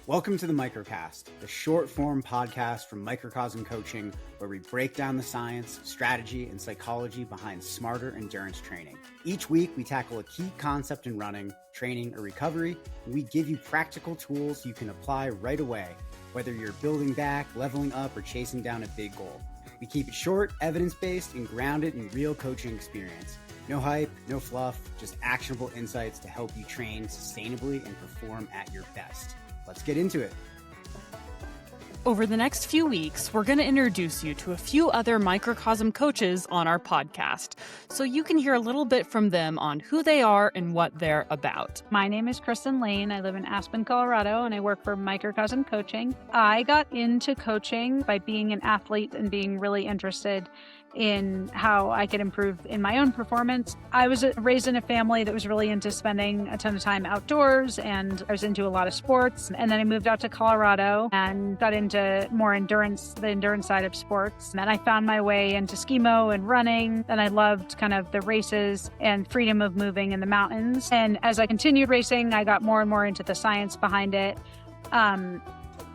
Welcome to the Microcast, the short-form podcast from Microcosm Coaching, where we break down the science, strategy, and psychology behind smarter endurance training. Each week, we tackle a key concept in running, training, or recovery, and we give you practical tools you can apply right away, whether you're building back, leveling up, or chasing down a big goal. We keep it short, evidence-based, and grounded in real coaching experience. No hype, no fluff, just actionable insights to help you train sustainably and perform at your best. Let's get into it. Over the next few weeks, we're going to introduce you to a few other microcosm coaches on our podcast, so you can hear a little bit from them on who they are and what they're about. My name is Kristin Layne. I live in Aspen, Colorado, and I work for Microcosm Coaching. I got into coaching by being an athlete and being really interested in how I could improve in my own performance. I was raised in a family that was really into spending a ton of time outdoors, and I was into a lot of sports. And then I moved out to Colorado and got into more the endurance side of sports. And I found my way into skimo and running. And I loved kind of the races and freedom of moving in the mountains. And as I continued racing, I got more and more into the science behind it.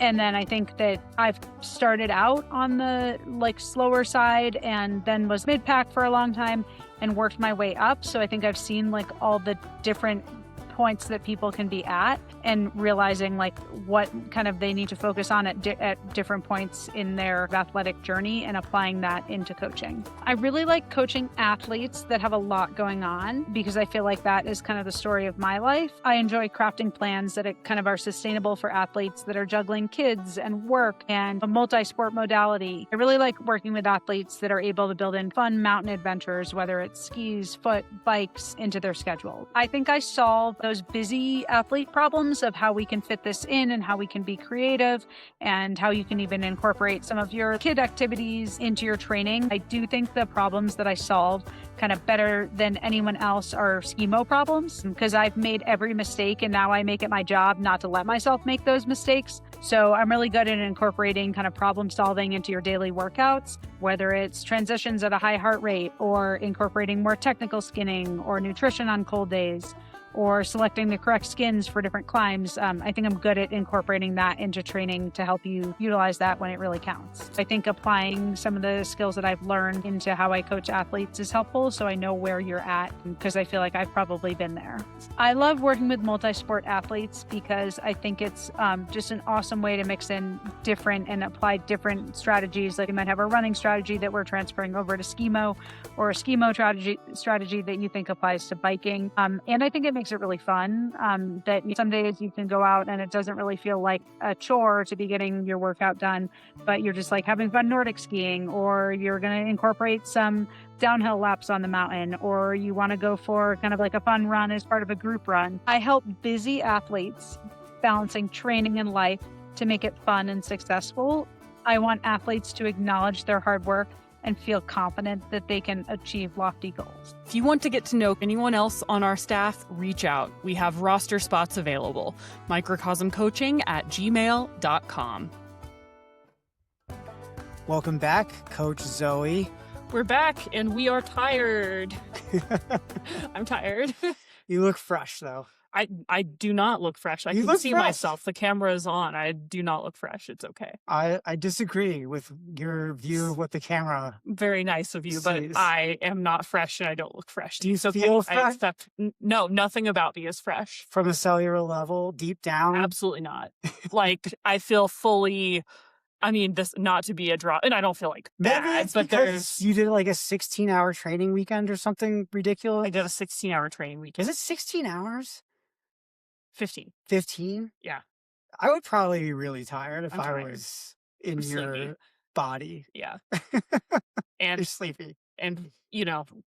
And then I think that I've started out on the slower side and then was mid-pack for a long time and worked my way up. So I think I've seen all the different points that people can be at and realizing what kind of they need to focus on at different points in their athletic journey and applying that into coaching. I really like coaching athletes that have a lot going on because I feel like that is kind of the story of my life. I enjoy crafting plans that are sustainable for athletes that are juggling kids and work and a multi-sport modality. I really like working with athletes that are able to build in fun mountain adventures, whether it's skis, foot, bikes, into their schedule. I think I solve those busy athlete problems of how we can fit this in and how we can be creative and how you can even incorporate some of your kid activities into your training. I do think the problems that I solve kind of better than anyone else are skimo problems because I've made every mistake and now I make it my job not to let myself make those mistakes. So I'm really good at incorporating kind of problem solving into your daily workouts, whether it's transitions at a high heart rate or incorporating more technical skinning or nutrition on cold days, or selecting the correct skins for different climbs. I think I'm good at incorporating that into training to help you utilize that when it really counts. I think applying some of the skills that I've learned into how I coach athletes is helpful, so I know where you're at because I feel like I've probably been there. I love working with multi-sport athletes because I think it's just an awesome way to mix in different and apply different strategies. Like you might have a running strategy that we're transferring over to skimo, or a skimo strategy that you think applies to biking. And I think it makes it really fun that some days you can go out and it doesn't really feel like a chore to be getting your workout done, but you're just having fun Nordic skiing, or you're going to incorporate some downhill laps on the mountain, or you want to go for kind of a fun run as part of a group run. I help busy athletes balancing training and life to make it fun and successful. I want athletes to acknowledge their hard work and feel confident that they can achieve lofty goals. If you want to get to know anyone else on our staff, reach out. We have roster spots available. microcosmcoaching@gmail.com. Welcome back, Coach Zoe. We're back and we are tired. I'm tired. You look fresh, though. I do not look fresh. I can see myself. The camera is on. I do not look fresh. It's okay. I disagree with your view of what the camera Very nice of you, but sees. I am not fresh and I don't look fresh. Do you feel fresh? No, nothing about me is fresh. From a cellular level, deep down? Absolutely not. I feel fully... this not to be a draw, and I don't feel bad, Maybe it's but because you did a 16-hour training weekend or something ridiculous. I did a 16-hour training weekend. Is it 16 hours? 15. 15? Yeah. I would probably be really tired if I'm I tired. was in I'm your sleepy. body. Yeah. You're And, sleepy.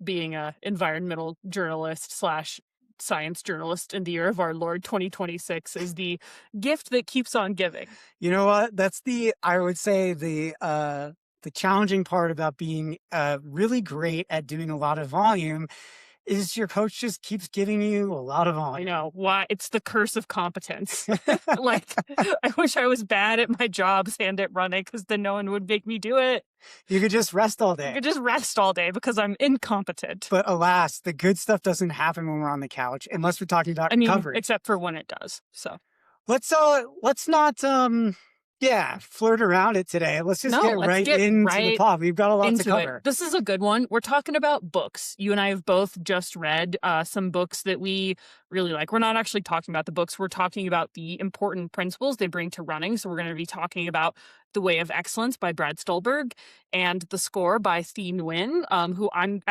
being a environmental journalist / science journalist in the year of our Lord 2026 is the gift that keeps on giving. You know what? That's I would say the challenging part about being really great at doing a lot of volume is your coach just keeps giving you a lot of volume. I know. Why? It's the curse of competence. I wish I was bad at my jobs and at running, because then no one would make me do it. You could just rest all day. I could just rest all day because I'm incompetent. But alas, the good stuff doesn't happen when we're on the couch, unless we're talking about recovery. Except for when it does. So Let's not flirt around it today. Let's just get right into the pod. We've got a lot to cover. This is a good one. We're talking about books. You and I have both just read some books that we really like. We're not actually talking about the books. We're talking about the important principles they bring to running. So we're going to be talking about The Way of Excellence by Brad Stulberg and The Score by Thi Nguyen, who I'm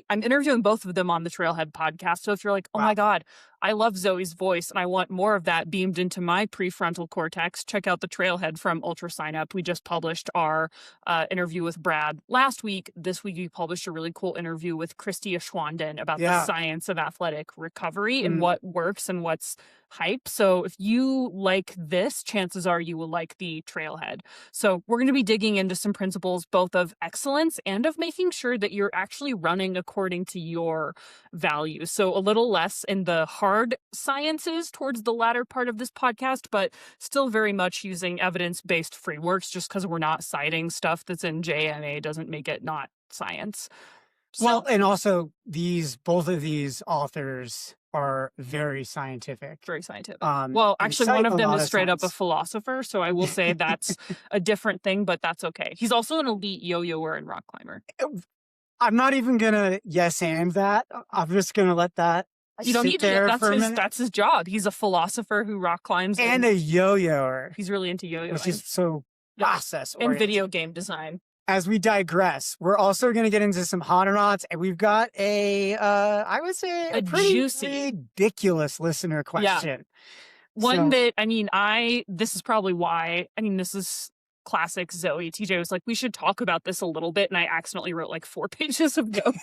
interviewing both of them on the Trailhead podcast. So if you're like, oh my God, I love Zoe's voice and I want more of that beamed into my prefrontal cortex, check out the Trailhead from Ultra Sign Up. We just published our interview with Brad last week. This week we published a really cool interview with Christy Schwanden about the science of athletic recovery and what works and what's hype. So if you like this, chances are you will like the Trailhead. So we're going to be digging into some principles both of excellence and of making sure that you're actually running according to your values. So a little less in the hard sciences towards the latter part of this podcast, but still very much using evidence-based frameworks. Just because we're not citing stuff that's in JMA doesn't make it not science. So, well, and also both of these authors are very scientific. Very scientific. Well, actually, one of them is straight up a philosopher, so I will say that's a different thing, but that's okay. He's also an elite yo-yoer and rock climber. I'm not even going to yes and that. I'm just going to let that you don't need to. That's his job. He's a philosopher who rock climbs. And a yo-yoer. He's really into yo-yoing. Which is so process-oriented. And video game design. As we digress, we're also going to get into some hot or nots, and we've got I would say, a pretty juicy, ridiculous listener question. Yeah. One that, this is probably why, this is classic Zoe. TJ was like, we should talk about this a little bit, and I accidentally wrote like 4 pages of notes.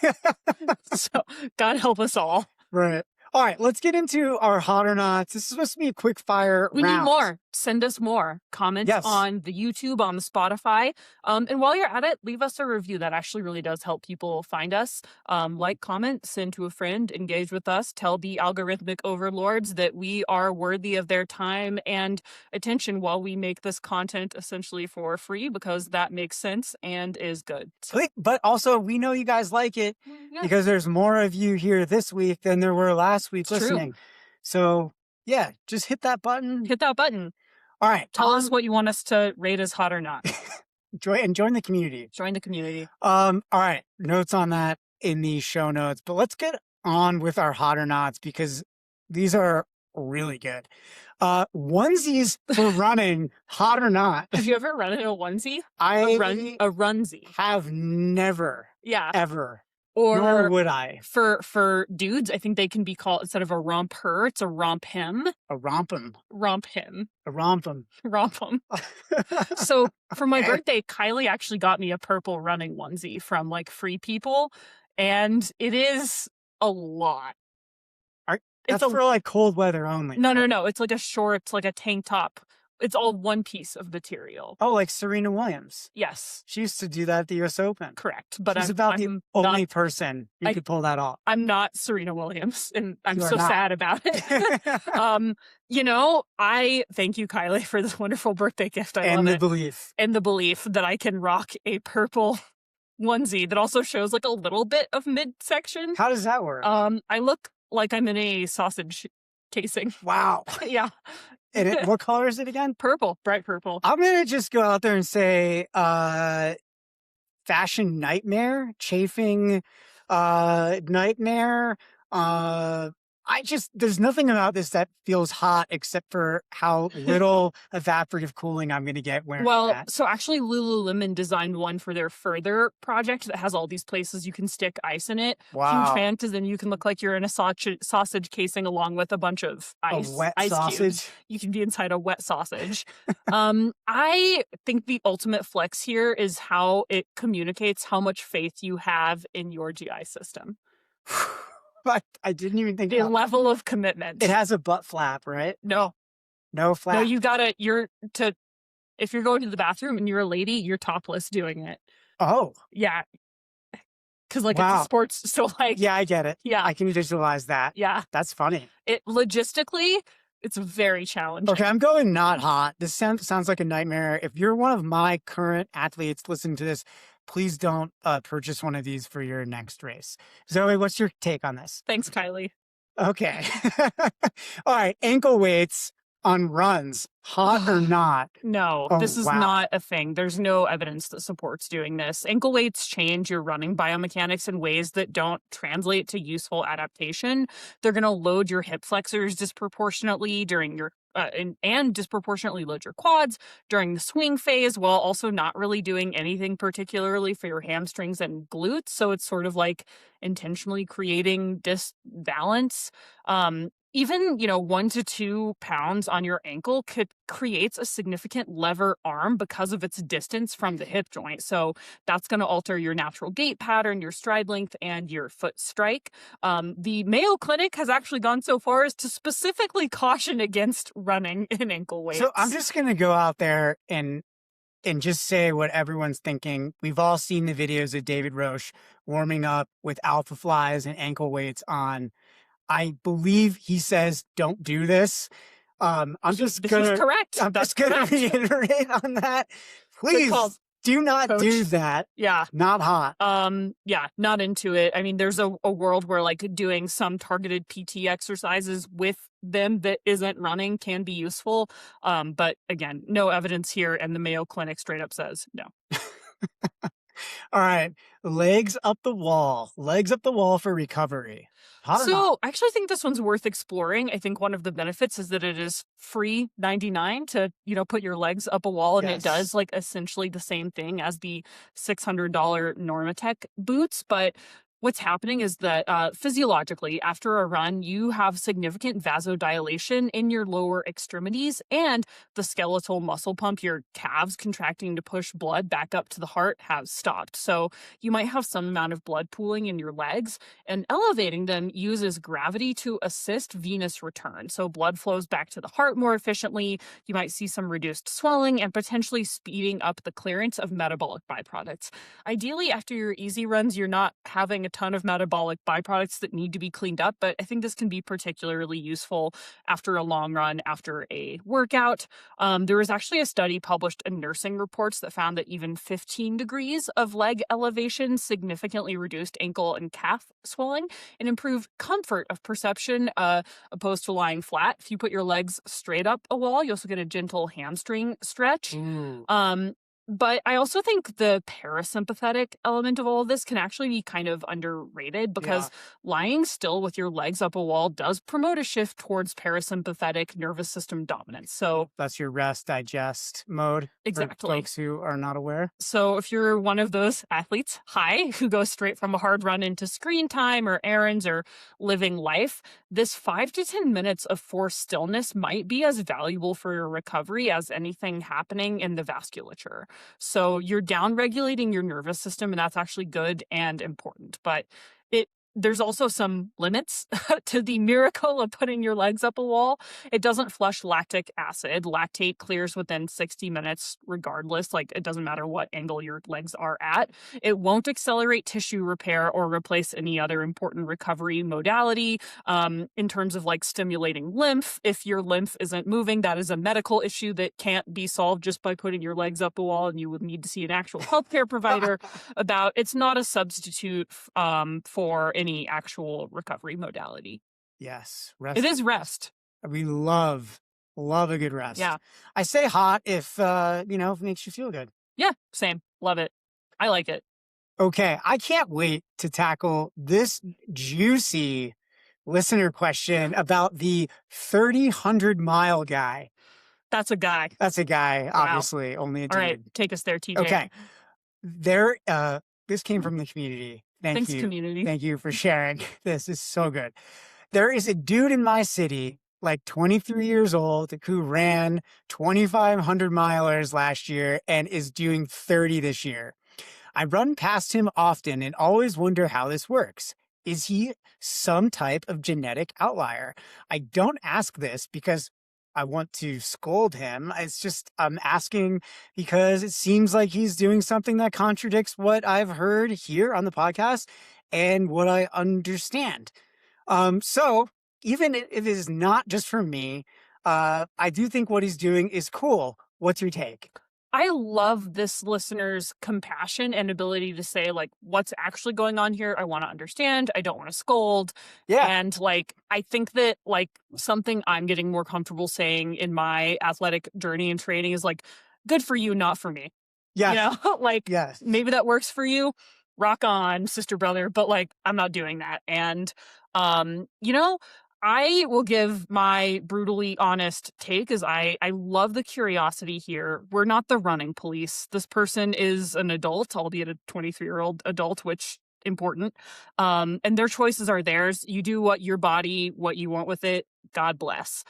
So God help us all. Right. All right, let's get into our hot or nots. This is supposed to be a quick fire We round. need more. Send us more comments on the YouTube, on the Spotify. And while you're at it, leave us a review. That actually really does help people find us. Like, comment, send to a friend, engage with us, tell the algorithmic overlords that we are worthy of their time and attention while we make this content essentially for free, because that makes sense and is good. So, but also, we know you guys like it because there's more of you here this week than there were last week listening. So, yeah, just hit that button. Hit that button. All right. Tell us what you want us to rate as hot or not. Join the community. Join the community. All right. Notes on that in the show notes. But let's get on with our hot or nots because these are really good. Onesies for running, hot or not. Have you ever run in a onesie? A runsie. Have never. Yeah. Ever. Or nor would I. For dudes, I think they can be called, instead of a romper, it's a romp him. A romp'em. Romp him. A romp'em. Romp'em. So for my birthday, Kylie actually got me a purple running onesie from like Free People, and it is a lot. That's for like cold weather only. No. It's like a short, like a tank top. It's all one piece of material. Oh, like Serena Williams. Yes. She used to do that at the US Open. Correct. But She's about the only person who could pull that off. I'm not Serena Williams, and I'm so sad about it. I thank you, Kylie, for this wonderful birthday gift. I love it. And the belief that I can rock a purple onesie that also shows like a little bit of midsection. How does that work? I look like I'm in a sausage casing. Wow. Yeah. And what color is it again? Purple, bright purple. I'm going to just go out there and say fashion nightmare, chafing nightmare. There's nothing about this that feels hot except for how little evaporative cooling I'm going to get wearing that. So actually Lululemon designed one for their Further project that has all these places you can stick ice in it. Wow. Huge fan, because then you can look like you're in a sausage casing along with a bunch of ice. A wet ice sausage? Cubes. You can be inside a wet sausage. I think the ultimate flex here is how it communicates how much faith you have in your GI system. But I didn't even think the level of commitment. It has a butt flap, right? No flap. No, if you're going to the bathroom and you're a lady, you're topless doing it. Oh. Yeah. Because it's a sports, so yeah, I get it. Yeah. I can visualize that. Yeah. That's funny. Logistically, it's very challenging. Okay, I'm going not hot. This sounds like a nightmare. If you're one of my current athletes listening to this, please don't purchase one of these for your next race. Zoe, what's your take on this? Thanks, Kylie. Okay. All right. Ankle weights. on runs, hot or not. No, Oh, this is wow. not a thing. There's no evidence that supports doing this. Ankle weights change your running biomechanics in ways that don't translate to useful adaptation. They're going to load your hip flexors disproportionately during your and disproportionately load your quads during the swing phase, while also not really doing anything particularly for your hamstrings and glutes. So it's sort of like intentionally creating disbalance. Even 1 to 2 pounds on your ankle creates a significant lever arm because of its distance from the hip joint. So that's going to alter your natural gait pattern, your stride length, and your foot strike. The Mayo Clinic has actually gone so far as to specifically caution against running in ankle weights. So I'm just going to go out there and just say what everyone's thinking. We've all seen the videos of David Roche warming up with alpha flies and ankle weights on. I believe he says, don't do this. I'm just going to reiterate on that. Please do not do that. Yeah. Not hot. Yeah, not into it. I mean, there's a world where like doing some targeted PT exercises with them that isn't running can be useful. But again, no evidence here. And the Mayo Clinic straight up says no. All right. Legs up the wall for recovery. So I actually think this one's worth exploring. I think one of the benefits is that it is free $99 to, put your legs up a wall. And It does like essentially the same thing as the $600 Normatec boots. But what's happening is that physiologically, after a run, you have significant vasodilation in your lower extremities, and the skeletal muscle pump, your calves contracting to push blood back up to the heart, has stopped. So you might have some amount of blood pooling in your legs, and elevating them uses gravity to assist venous return. So blood flows back to the heart more efficiently. You might see some reduced swelling and potentially speeding up the clearance of metabolic byproducts. Ideally, after your easy runs, you're not having a ton of metabolic byproducts that need to be cleaned up, but I think this can be particularly useful after a long run, after a workout. There was actually a study published in Nursing Reports that found that even 15 degrees of leg elevation significantly reduced ankle and calf swelling and improved comfort of perception opposed to lying flat. If you put your legs straight up a wall, you also get a gentle hamstring stretch. But I also think the parasympathetic element of all of this can actually be kind of underrated, because lying still with your legs up a wall does promote a shift towards parasympathetic nervous system dominance. So that's your rest digest mode. Exactly. For folks who are not aware. So if you're one of those athletes, who goes straight from a hard run into screen time or errands or living life, this 5 to 10 minutes of forced stillness might be as valuable for your recovery as anything happening in the vasculature. So you're down-regulating your nervous system, and that's actually good and important. But there's also some limits to the miracle of putting your legs up a wall. It doesn't flush lactic acid. Lactate clears within 60 minutes regardless. Like, it doesn't matter what angle your legs are at. It won't accelerate tissue repair or replace any other important recovery modality. In terms of like stimulating lymph, if your lymph isn't moving, that is a medical issue that can't be solved just by putting your legs up a wall, and you would need to see an actual healthcare provider about. It's not a substitute for any actual recovery modality. Yes. Rest. It is rest. We love a good rest. Yeah. I say hot if if it makes you feel good. Yeah, same. Love it. I like it. Okay. I can't wait to tackle this juicy listener question about the 3,000 mile guy. That's a guy. Wow. Obviously. Only a dude. All right. Take us there, TJ. Okay. This came from the community. Thanks, community. Thank you for sharing. This is so good. There is a dude in my city, like 23 years old, who ran 2,500 milers last year and is doing 30 this year. I run past him often and always wonder how this works. Is he some type of genetic outlier? I don't ask this because I want to scold him. It's just, I'm asking because it seems like he's doing something that contradicts what I've heard here on the podcast and what I understand. So even if it is not just for me, I do think what he's doing is cool. What's your take? I love this listener's compassion and ability to say, like, what's actually going on here. I want to understand. I don't want to scold. Yeah. And like, I think that like something I'm getting more comfortable saying in my athletic journey and training is like, good for you, not for me. Yes. You know, like Yes. maybe that works for you. Rock on, sister, brother. But like, I'm not doing that. And, you know, I will give my brutally honest take as I love the curiosity here. We're not the running police. This person is an adult, albeit a 23-year-old adult, which important. And their choices are theirs. You do what your body, what you want with it. God bless.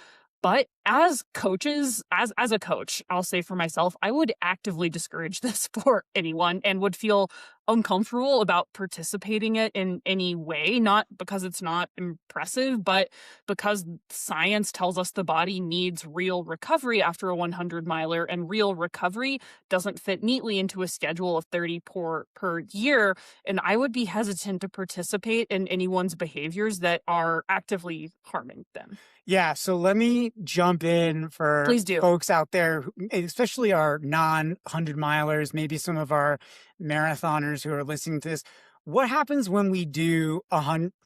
But as coaches, as a coach, I'll say for myself, I would actively discourage this for anyone and would feel uncomfortable about participating it in any way, not because it's not impressive, but because science tells us the body needs real recovery after a 100 miler, and real recovery doesn't fit neatly into a schedule of 30 per year. And I would be hesitant to participate in anyone's behaviors that are actively harming them. Yeah, so let me jump in for Please do. folks out there, especially our non-100 milers, maybe some of our marathoners who are listening to this. What happens when we do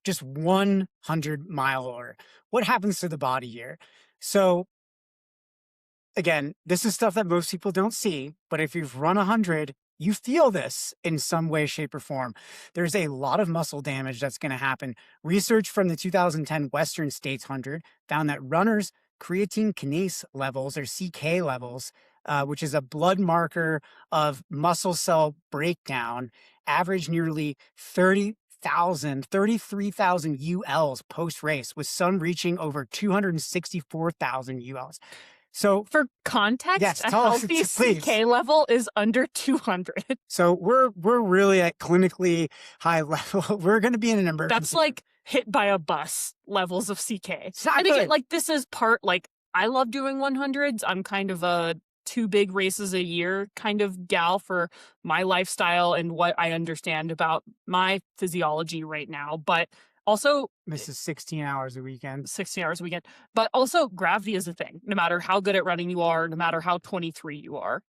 just 100 miler? What happens to the body here? So again, this is stuff that most people don't see, but if you've run 100, you feel this in some way, shape, or form. There's a lot of muscle damage that's going to happen. Research from the 2010 Western States 100 found that runners' creatine kinase levels, or CK levels, which is a blood marker of muscle cell breakdown, average nearly 33,000 ULs post-race, with some reaching over 264,000 ULs. So for context, yes, a healthy CK level is under 200. So we're really at clinically high level. We're going to be in an emergency. That's like hit by a bus levels of CK. Exactly. And again, like this is part, like I love doing 100s. I'm kind of a 2 big races a year kind of gal for my lifestyle and what I understand about my physiology right now. But also, this is 16 hours a weekend. 16 hours a weekend. But also, gravity is a thing, no matter how good at running you are, no matter how 23 you are.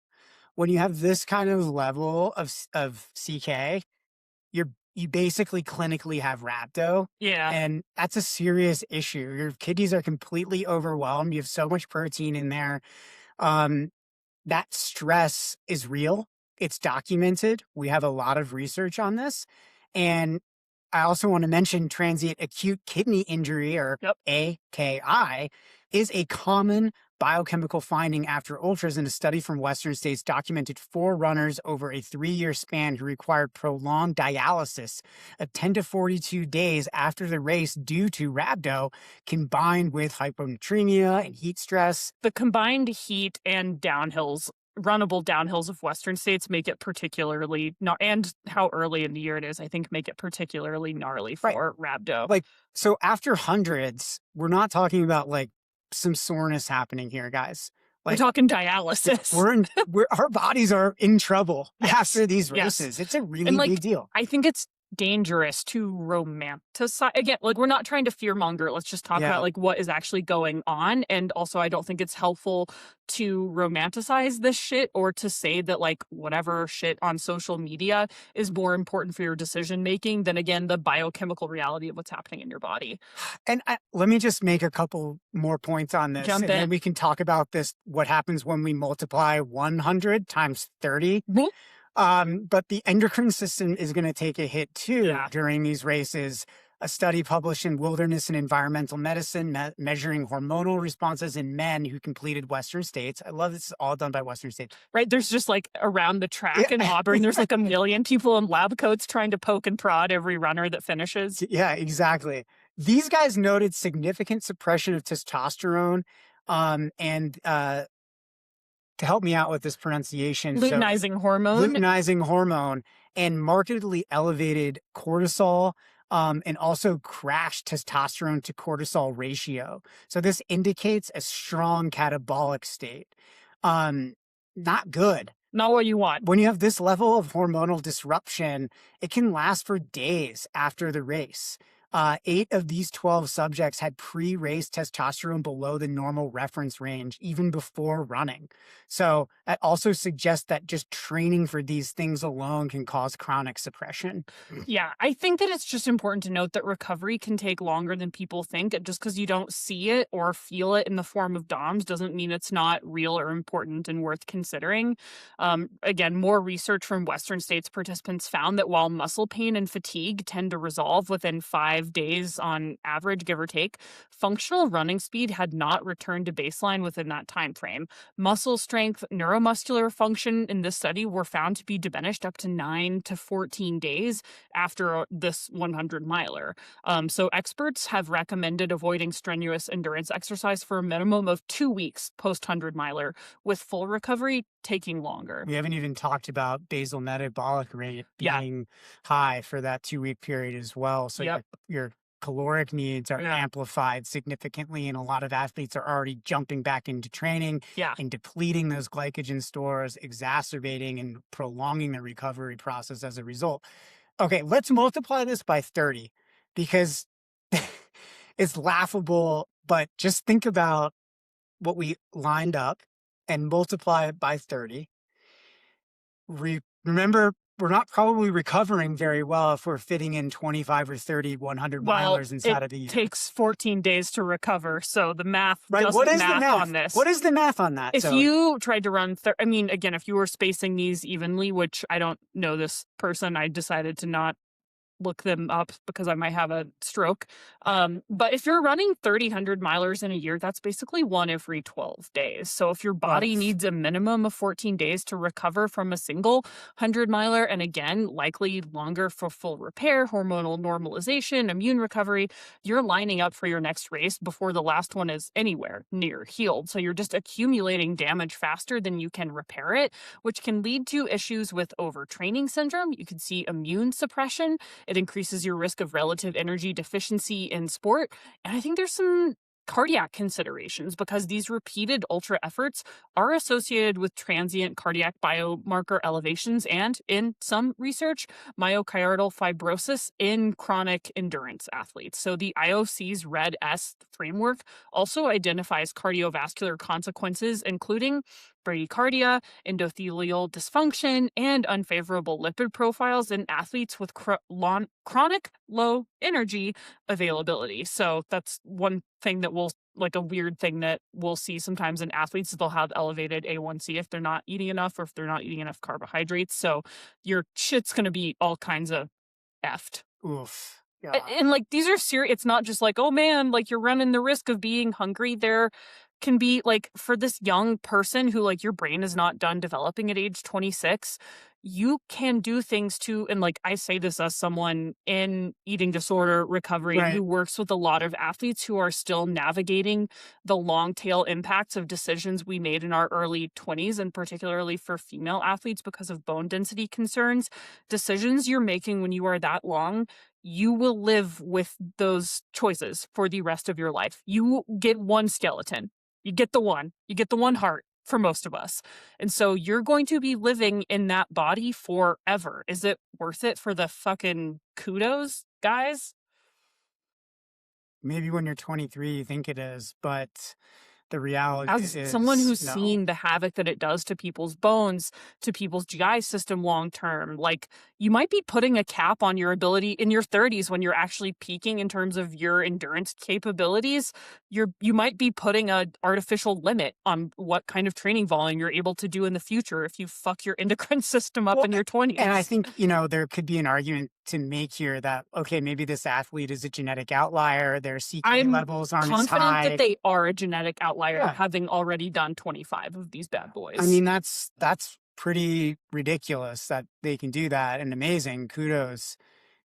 When you have this kind of level of CK, you basically clinically have rhabdo. Yeah. And that's a serious issue. Your kidneys are completely overwhelmed. You have so much protein in there. That stress is real. It's documented. We have a lot of research on this. And I also want to mention transient acute kidney injury, or AKI, is a common biochemical finding after ultras. In a study from Western States documented 4 runners over a 3-year span who required prolonged dialysis of 10 to 42 days after the race due to rhabdo, combined with hyponatremia and heat stress. The combined heat and runnable downhills of Western States make it particularly and how early in the year it is, I think, make it particularly gnarly for rhabdo. Like, so after hundreds, we're not talking about like some soreness happening here, guys. Like, we're talking dialysis. Our bodies are in trouble after these races. It's a really big deal. I think it's dangerous to romanticize. Again, like we're not trying to fearmonger. Let's just talk about like what is actually going on. And also, I don't think it's helpful to romanticize this shit or to say that like whatever shit on social media is more important for your decision making than, again, the biochemical reality of what's happening in your body. And let me just make a couple more points on this. Jump in. Then we can talk about this, what happens when we multiply 100 times 30. But the endocrine system is going to take a hit too during these races. A study published in Wilderness and Environmental Medicine measuring hormonal responses in men who completed Western States. I love this is all done by Western States. Right? There's just like around the track in Auburn, there's like a million people in lab coats trying to poke and prod every runner that finishes. Yeah, exactly. These guys noted significant suppression of testosterone and to help me out with this pronunciation. Luteinizing hormone and markedly elevated cortisol and also crashed testosterone to cortisol ratio. So this indicates a strong catabolic state. Not good. Not what you want. When you have this level of hormonal disruption, it can last for days after the race. 8 of these 12 subjects had pre-race testosterone below the normal reference range, even before running. So that also suggests that just training for these things alone can cause chronic suppression. Yeah, I think that it's just important to note that recovery can take longer than people think. And just because you don't see it or feel it in the form of DOMS doesn't mean it's not real or important and worth considering. Again, more research from Western states participants found that while muscle pain and fatigue tend to resolve within 5 days on average, give or take, functional running speed had not returned to baseline within that time frame. Muscle strength, neuromuscular function in this study were found to be diminished up to 9 to 14 days after this 100 miler. So experts have recommended avoiding strenuous endurance exercise for a minimum of 2 weeks post 100 miler, with full recovery taking longer. We haven't even talked about basal metabolic rate being high for that 2-week period as well. So your caloric needs are amplified significantly, and a lot of athletes are already jumping back into training and depleting those glycogen stores, exacerbating and prolonging the recovery process as a result. Okay, let's multiply this by 30 because it's laughable, but just think about what we lined up and multiply it by 30. Remember, we're not probably recovering very well if we're fitting in 25 or 30 100 milers inside of a year. It takes 14 days to recover, so the math doesn't What is math the math on this. What is the math on that? If you tried to run, again, if you were spacing these evenly, which I don't know this person, I decided to not look them up because I might have a stroke. But if you're running 100 milers in a year, that's basically 1 every 12 days. So if your body needs a minimum of 14 days to recover from a single 100 miler, and again, likely longer for full repair, hormonal normalization, immune recovery, you're lining up for your next race before the last one is anywhere near healed. So you're just accumulating damage faster than you can repair it, which can lead to issues with overtraining syndrome. You can see immune suppression. It increases your risk of relative energy deficiency in sport. And I think there's some cardiac considerations because these repeated ultra efforts are associated with transient cardiac biomarker elevations and, in some research, myocardial fibrosis in chronic endurance athletes. So the IOC's RED-S framework also identifies cardiovascular consequences, including bradycardia, endothelial dysfunction, and unfavorable lipid profiles in athletes with chronic low energy availability. So that's one thing that a weird thing that we'll see sometimes in athletes is they'll have elevated A1C if they're not eating enough or if they're not eating enough carbohydrates. So your shit's going to be all kinds of effed. Oof. Yeah. And these are serious. It's not just oh man, you're running the risk of being hungry. There can be for this young person who your brain is not done developing at age 26, you can do things to, and I say this as someone in eating disorder recovery who works with a lot of athletes who are still navigating the long tail impacts of decisions we made in our early 20s, and particularly for female athletes because of bone density concerns. Decisions you're making when you are that long, you will live with those choices for the rest of your life. You get one skeleton. You get the one heart for most of us. And so you're going to be living in that body forever. Is it worth it for the fucking kudos, guys? Maybe when you're 23, you think it is, but the reality is... As someone who's seen the havoc that it does to people's bones, to people's GI system long term, you might be putting a cap on your ability in your 30s when you're actually peaking in terms of your endurance capabilities. You might be putting an artificial limit on what kind of training volume you're able to do in the future if you fuck your endocrine system up in your 20s. And I think, there could be an argument to make here that, okay, maybe this athlete is a genetic outlier. Their CK levels aren't as high. I'm confident that they are a genetic outlier, having already done 25 of these bad boys. I mean, that's pretty ridiculous that they can do that, and amazing. Kudos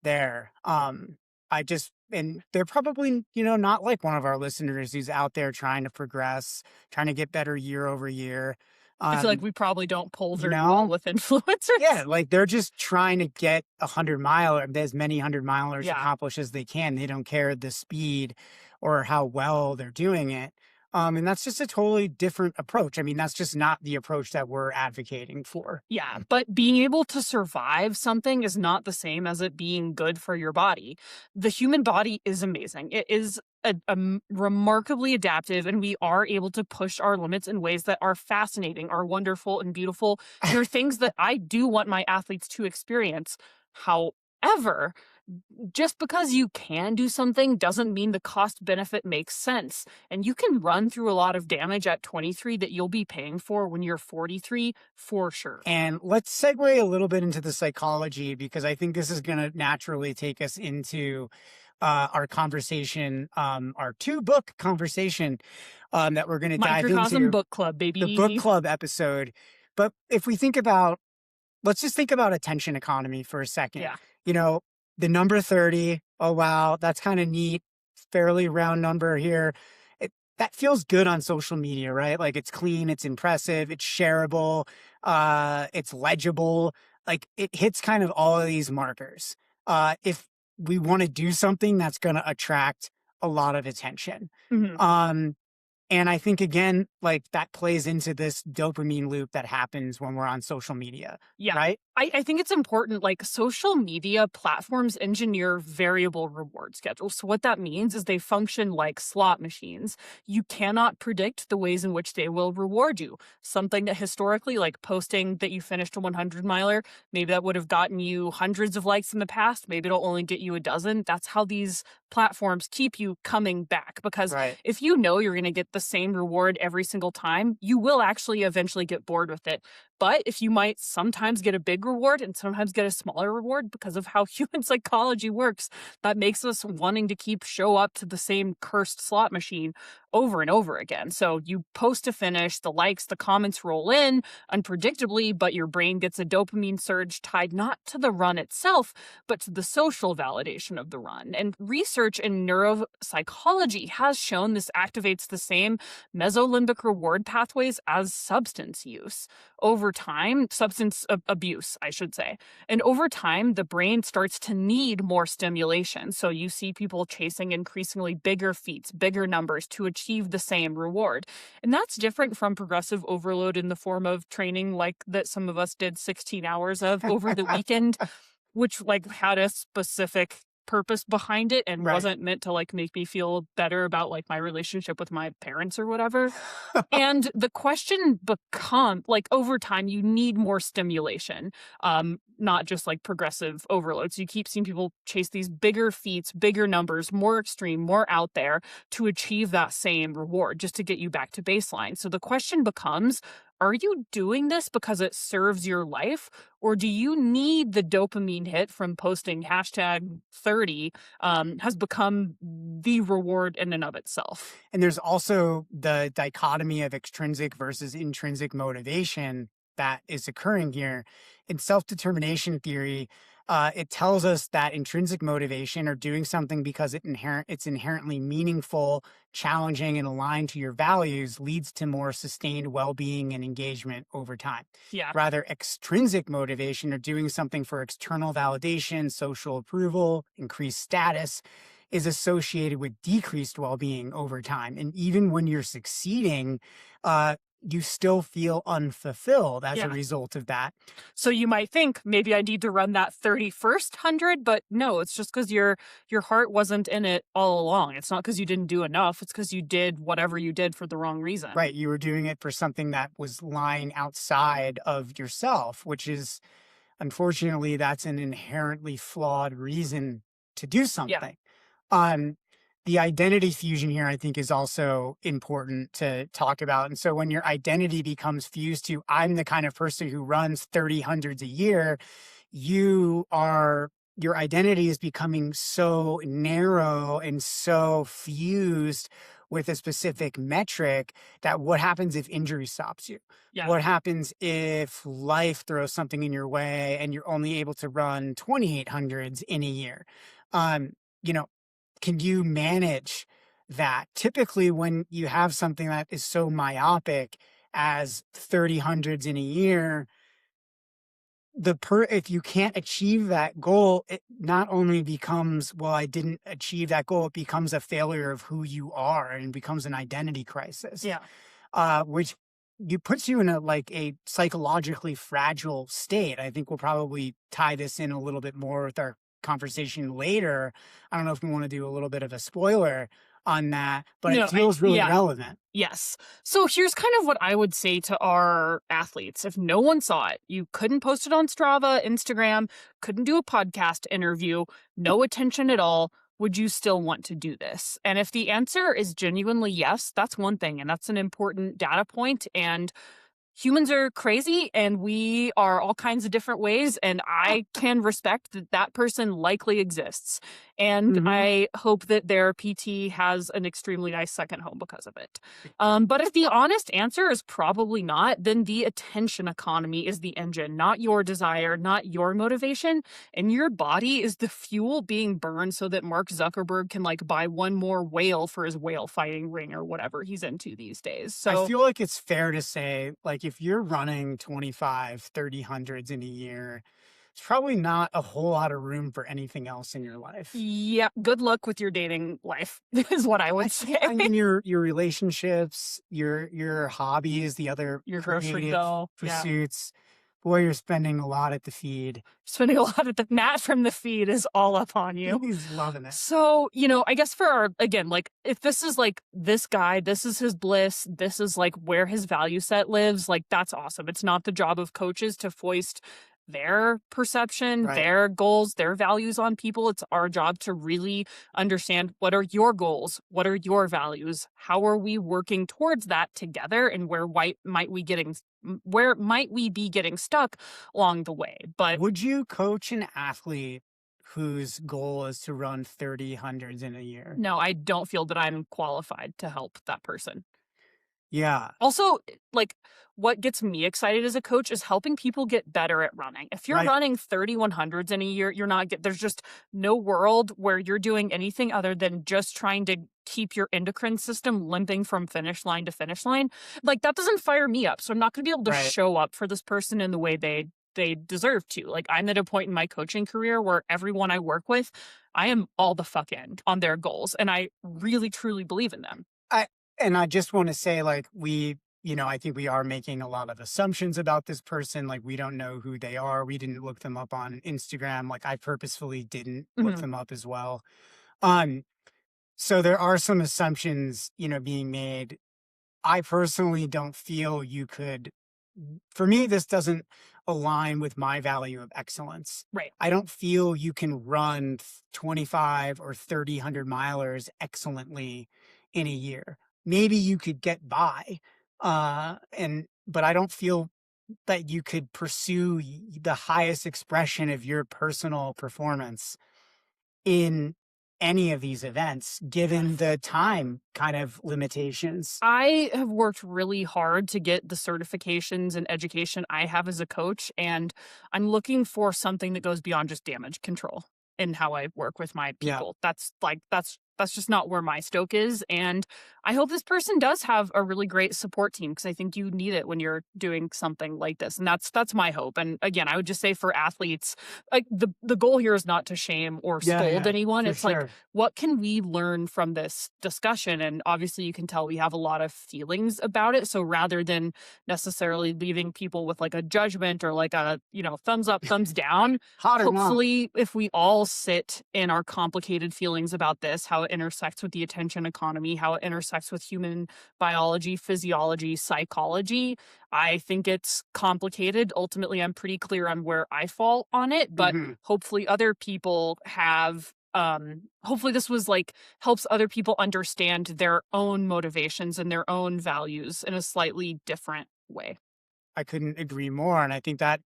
there. And they're probably, not like one of our listeners who's out there trying to progress, trying to get better year over year. I feel like we probably don't poll very well with influencers. Yeah, they're just trying to get 100 miler, as many 100 milers accomplished as they can. They don't care the speed or how well they're doing it. And that's just a totally different approach. I mean, that's just not the approach that we're advocating for. Yeah, but being able to survive something is not the same as it being good for your body. The human body is amazing. It is remarkably adaptive, and we are able to push our limits in ways that are fascinating, are wonderful, and beautiful. There are things that I do want my athletes to experience. However, just because you can do something doesn't mean the cost benefit makes sense. And you can run through a lot of damage at 23 that you'll be paying for when you're 43 for sure. And let's segue a little bit into the psychology, because I think this is going to naturally take us into our conversation, our 2-book conversation that we're going to dive into. Microcosm Book Club, baby. The book club episode. But if we think about, let's just think about attention economy for a second. Yeah. You know, the number 30, oh, wow, that's kind of neat. Fairly round number here. That feels good on social media, right? Like, it's clean, it's impressive, it's shareable, it's legible. Like, it hits kind of all of these markers. If we want to do something that's going to attract a lot of attention. Mm-hmm. And I think, again, like, that plays into this dopamine loop that happens when we're on social media. Yeah. Right? I think it's important, like, social media platforms engineer variable reward schedules. So what that means is they function like slot machines. You cannot predict the ways in which they will reward you. Something that historically, like posting that you finished a 100 miler, maybe that would have gotten you hundreds of likes in the past. Maybe it'll only get you a dozen. That's how these platforms keep you coming back. Because if you know you're going to get the same reward every single time, you will actually eventually get bored with it. But if you might sometimes get a big reward and sometimes get a smaller reward because of how human psychology works, that makes us wanting to show up to the same cursed slot machine over and over again. So you post to finish, the likes, the comments roll in unpredictably, but your brain gets a dopamine surge tied not to the run itself, but to the social validation of the run. And research in neuropsychology has shown this activates the same mesolimbic reward pathways as substance use. Over time, substance abuse, I should say. And over time, the brain starts to need more stimulation. So you see people chasing increasingly bigger feats, bigger numbers to achieve the same reward. And that's different from progressive overload in the form of training like that some of us did 16 hours of over the weekend, which like had a specific purpose behind it and wasn't meant to like make me feel better about like my relationship with my parents or whatever. And the question becomes like over time, you need more stimulation, not just like progressive overload. So you keep seeing people chase these bigger feats, bigger numbers, more extreme, more out there to achieve that same reward just to get you back to baseline. So the question becomes, are you doing this because it serves your life, or do you need the dopamine hit from posting hashtag 30 has become the reward in and of itself? And there's also the dichotomy of extrinsic versus intrinsic motivation that is occurring here. In self-determination theory, it tells us that intrinsic motivation, or doing something because it's inherently meaningful, challenging, and aligned to your values, leads to more sustained well-being and engagement over time. Yeah. Rather, extrinsic motivation, or doing something for external validation, social approval, increased status, is associated with decreased well-being over time. And even when you're succeeding, you still feel unfulfilled as a result of that. So you might think maybe I need to run that 31st 100, but no, it's just because your heart wasn't in it all along. It's not because you didn't do enough. It's because you did whatever you did for the wrong reason. Right. You were doing it for something that was lying outside of yourself, which is, unfortunately, that's an inherently flawed reason to do something. Yeah. The identity fusion here, I think, is also important to talk about. And so when your identity becomes fused to, I'm the kind of person who runs 30 hundreds a year, your identity is becoming so narrow and so fused with a specific metric that what happens if injury stops you? Yeah. What happens if life throws something in your way and you're only able to run 2800s in a year? Can you manage that? Typically, when you have something that is so myopic as 30 hundreds in a year, if you can't achieve that goal, it not only becomes, well, I didn't achieve that goal, it becomes a failure of who you are and becomes an identity crisis. Yeah. Which puts you in a psychologically fragile state. I think we'll probably tie this in a little bit more with our conversation later. I don't know if we want to do a little bit of a spoiler on that, but it feels really relevant. Yes. So here's kind of what I would say to our athletes. If no one saw it, you couldn't post it on Strava, Instagram, couldn't do a podcast interview, no attention at all, would you still want to do this? And if the answer is genuinely yes, that's one thing. And that's an important data point. And humans are crazy and we are all kinds of different ways. And I can respect that that person likely exists. And I hope that their PT has an extremely nice second home because of it. But if the honest answer is probably not, then the attention economy is the engine, not your desire, not your motivation. And your body is the fuel being burned so that Mark Zuckerberg can buy one more whale for his whale fighting ring or whatever he's into these days. So I feel like it's fair to say, if you're running 25, 30 hundreds in a year, it's probably not a whole lot of room for anything else in your life. Yeah, good luck with your dating life is what I would say. I mean, your relationships, your hobbies, the other your grocery bill, pursuits. Yeah. Boy, you're spending a lot at the feed. Spending a lot at the Matt from the feed is all up on you. He's loving it. So, I guess for our, again, if this is this guy, this is his bliss, this is where his value set lives, that's awesome. It's not the job of coaches to foist their perception, their goals, their values on people. It's our job to really understand what are your goals, what are your values, how are we working towards that together, and where might we be getting stuck along the way. But would you coach an athlete whose goal is to run 30 hundreds in a year? No, I don't feel that I'm qualified to help that person. Yeah. Also, what gets me excited as a coach is helping people get better at running. If you're running 3,100s in a year, there's just no world where you're doing anything other than just trying to keep your endocrine system limping from finish line to finish line. That doesn't fire me up. So I'm not going to be able to show up for this person in the way they deserve to. I'm at a point in my coaching career where everyone I work with, I am all the fuck in on their goals. And I really, truly believe in them. And I just want to say, I think we are making a lot of assumptions about this person. We don't know who they are. We didn't look them up on Instagram. I purposefully didn't look them up as well. So there are some assumptions, being made. I personally don't feel you could, for me, this doesn't align with my value of excellence. Right. I don't feel you can run 25 or 30 milers excellently in a year. Maybe you could get by, but I don't feel that you could pursue the highest expression of your personal performance in any of these events, given the time kind of limitations. I have worked really hard to get the certifications and education I have as a coach, and I'm looking for something that goes beyond just damage control in how I work with my people. Yeah. That's just not where my stoke is. And I hope this person does have a really great support team, because I think you need it when you're doing something like this. And that's my hope. And again, I would just say for athletes, the goal here is not to shame or scold anyone. It's sure. What can we learn from this discussion? And obviously you can tell we have a lot of feelings about it. So rather than necessarily leaving people with a judgment or a, thumbs up, thumbs down, hopefully if we all sit in our complicated feelings about this, how it intersects with the attention economy, how it intersects with human biology, physiology, psychology. I think it's complicated. Ultimately, I'm pretty clear on where I fall on it, but hopefully other people have, hopefully this was helps other people understand their own motivations and their own values in a slightly different way. I couldn't agree more. And I think that,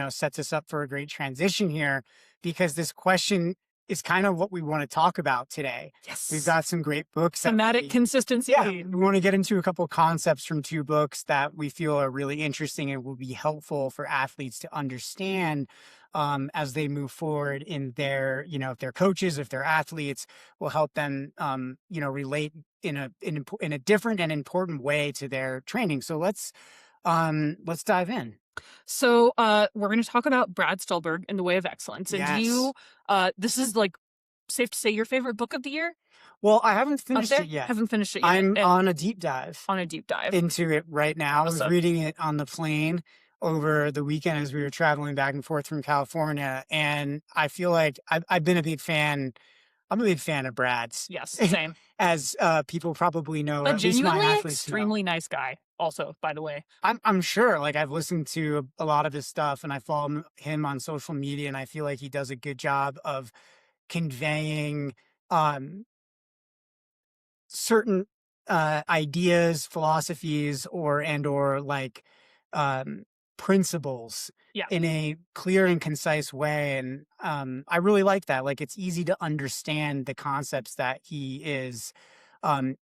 sets us up for a great transition here, because this question is kind of what we want to talk about today. Yes. We've got some great books. Thematic consistency. Yeah. We want to get into a couple of concepts from two books that we feel are really interesting and will be helpful for athletes to understand as they move forward in their, if they're coaches, if they're athletes, will help them, relate in a different and important way to their training. So let's dive in. So we're going to talk about Brad Stulberg in The Way of Excellence. And Yes. this is like safe to say your favorite book of the year? Well, I haven't finished it yet. Haven't finished it yet. I'm And on a deep dive on a deep dive. into it right now. I was Awesome. reading it on the plane over the weekend as we were traveling back and forth from California. And I feel like I've been a big fan. I'm a big fan of Brad's. Yes, same. As people probably know, A at least my genuinely athletes know. extremely nice guy, also, by the way. I'm sure. Like, I've listened to a lot of his stuff, and I follow him on social media, and I feel like he does a good job of conveying certain ideas, philosophies, or like principles Yeah. in a clear and concise way. And I really like that. Like, it's easy to understand the concepts that he is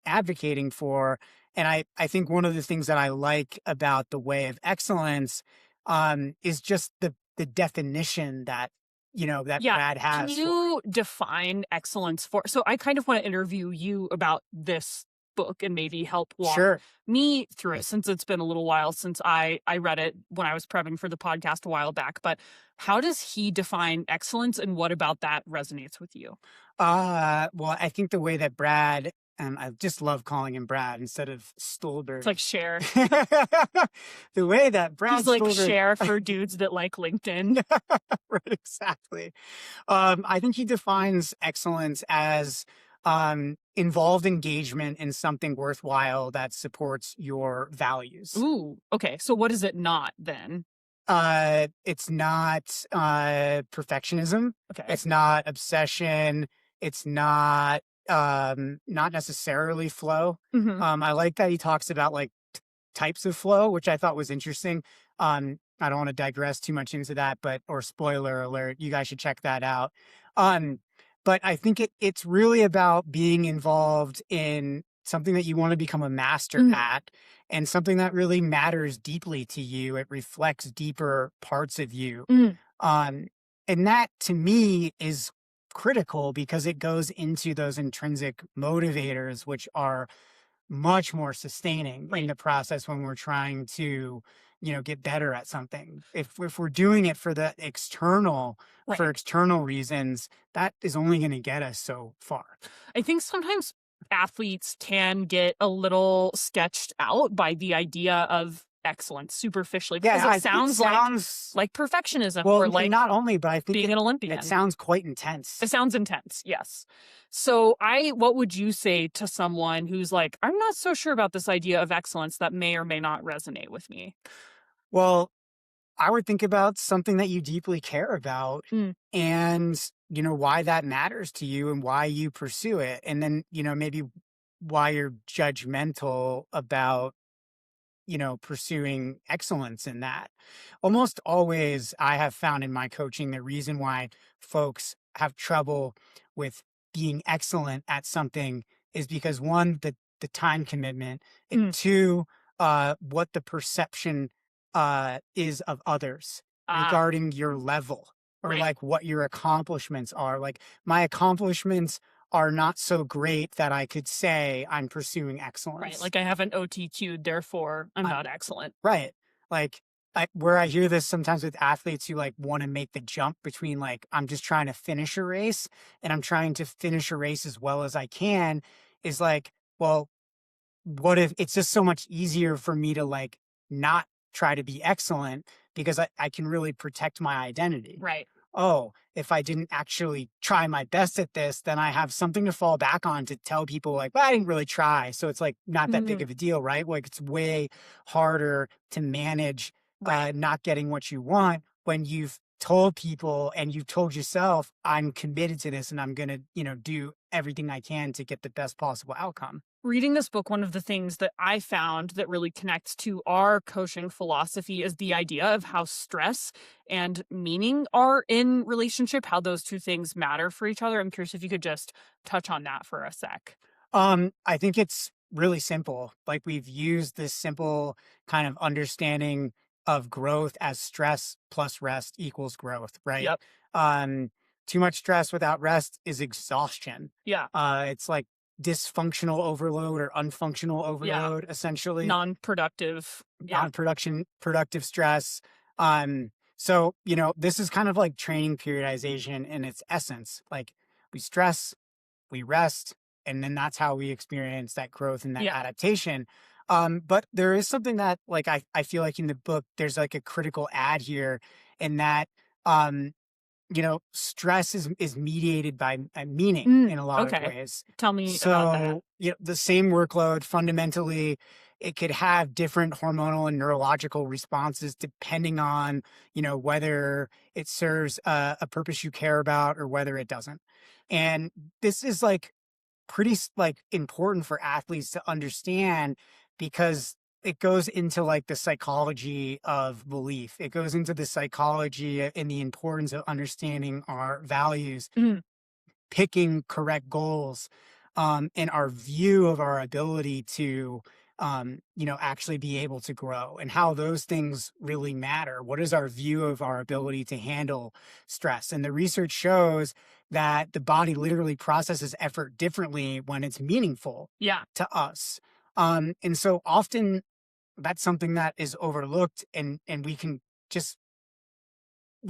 advocating for. And I think one of the things that I like about The Way of Excellence is just the definition that that Brad has. Can you define excellence for? So I kind of want to interview you about this book and maybe help walk me through it, since it's been a little while since I read it when I was prepping for the podcast a while back. But how does he define excellence, and what about that resonates with you? Well, I think the way that Brad, and I just love calling him Brad instead of Stulberg. It's like Cher. The way that Brad He's like Stulberg, Cher for dudes that like LinkedIn. Right, exactly. I think he defines excellence as involved engagement in something worthwhile that supports your values. Ooh, okay. So what is it not then? It's not perfectionism. Okay. It's not obsession. It's not necessarily flow. Mhm. I like that he talks about like types of flow, which I thought was interesting. I don't want to digress too much into that, or spoiler alert, you guys should check that out. But I think it's really about being involved in something that you want to become a master at, and something that really matters deeply to you. It reflects deeper parts of you. And that to me is critical, because it goes into those intrinsic motivators, which are much more sustaining in the process when we're trying to get better at something. If we're doing it for the external for external reasons, that is only going to get us so far. I think sometimes athletes can get a little sketched out by the idea of excellence superficially, because it sounds like perfectionism, well, or like not only, but I think being an Olympian. It sounds quite intense. It sounds intense, yes. So what would you say to someone who's like, I'm not so sure about this idea of excellence, that may or may not resonate with me? Well, I would think about something that you deeply care about, and why that matters to you and why you pursue it. And then, maybe why you're judgmental about pursuing excellence in that. Almost always, I have found in my coaching, the reason why folks have trouble with being excellent at something is because, one, the time commitment, and two, what the perception is of others regarding your level, or like what your accomplishments are. Like, my accomplishments are not so great that I could say I'm pursuing excellence. Right. Like, I haven't OTQ'd, therefore I'm not excellent. Right. Like, where I hear this sometimes with athletes who like want to make the jump between like, I'm just trying to finish a race and I'm trying to finish a race as well as I can, is like, well, what if it's just so much easier for me to like not try to be excellent, because I can really protect my identity. Right. Oh, if I didn't actually try my best at this, then I have something to fall back on to tell people like, well, I didn't really try. So it's like not that big of a deal, right? Like, it's way harder to manage not getting what you want when you've told people and you've told yourself, I'm committed to this and I'm going to, do everything I can to get the best possible outcome. Reading this book, one of the things that I found that really connects to our coaching philosophy is the idea of how stress and meaning are in relationship, how those two things matter for each other. I'm curious if you could just touch on that for a sec. I think it's really simple. Like, we've used this simple kind of understanding of growth as stress plus rest equals growth, right? Yep. Too much stress without rest is exhaustion. Yeah. It's like dysfunctional overload or unfunctional overload, essentially. Non-productive. Productive stress. So, this is kind of like training periodization in its essence. Like we stress, we rest, and then that's how we experience that growth and that adaptation. But there is something that like I feel like in the book there's like a critical add here, in that stress is mediated by meaning in a lot of ways. Tell me about that. The same workload, fundamentally, it could have different hormonal and neurological responses depending on, whether it serves a purpose you care about or whether it doesn't. And this is like pretty like important for athletes to understand, because it goes into like the psychology of belief. It goes into the psychology and the importance of understanding our values, picking correct goals, and our view of our ability to, actually be able to grow, and how those things really matter. What is our view of our ability to handle stress? And the research shows that the body literally processes effort differently when it's meaningful to us. And so often that's something that is overlooked, and we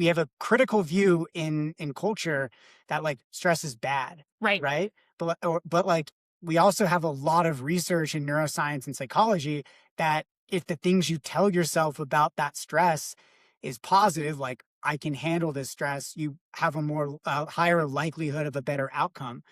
have a critical view in culture that like stress is bad. Right. But like we also have a lot of research in neuroscience and psychology that if the things you tell yourself about that stress is positive, like I can handle this stress, you have a more higher likelihood of a better outcome,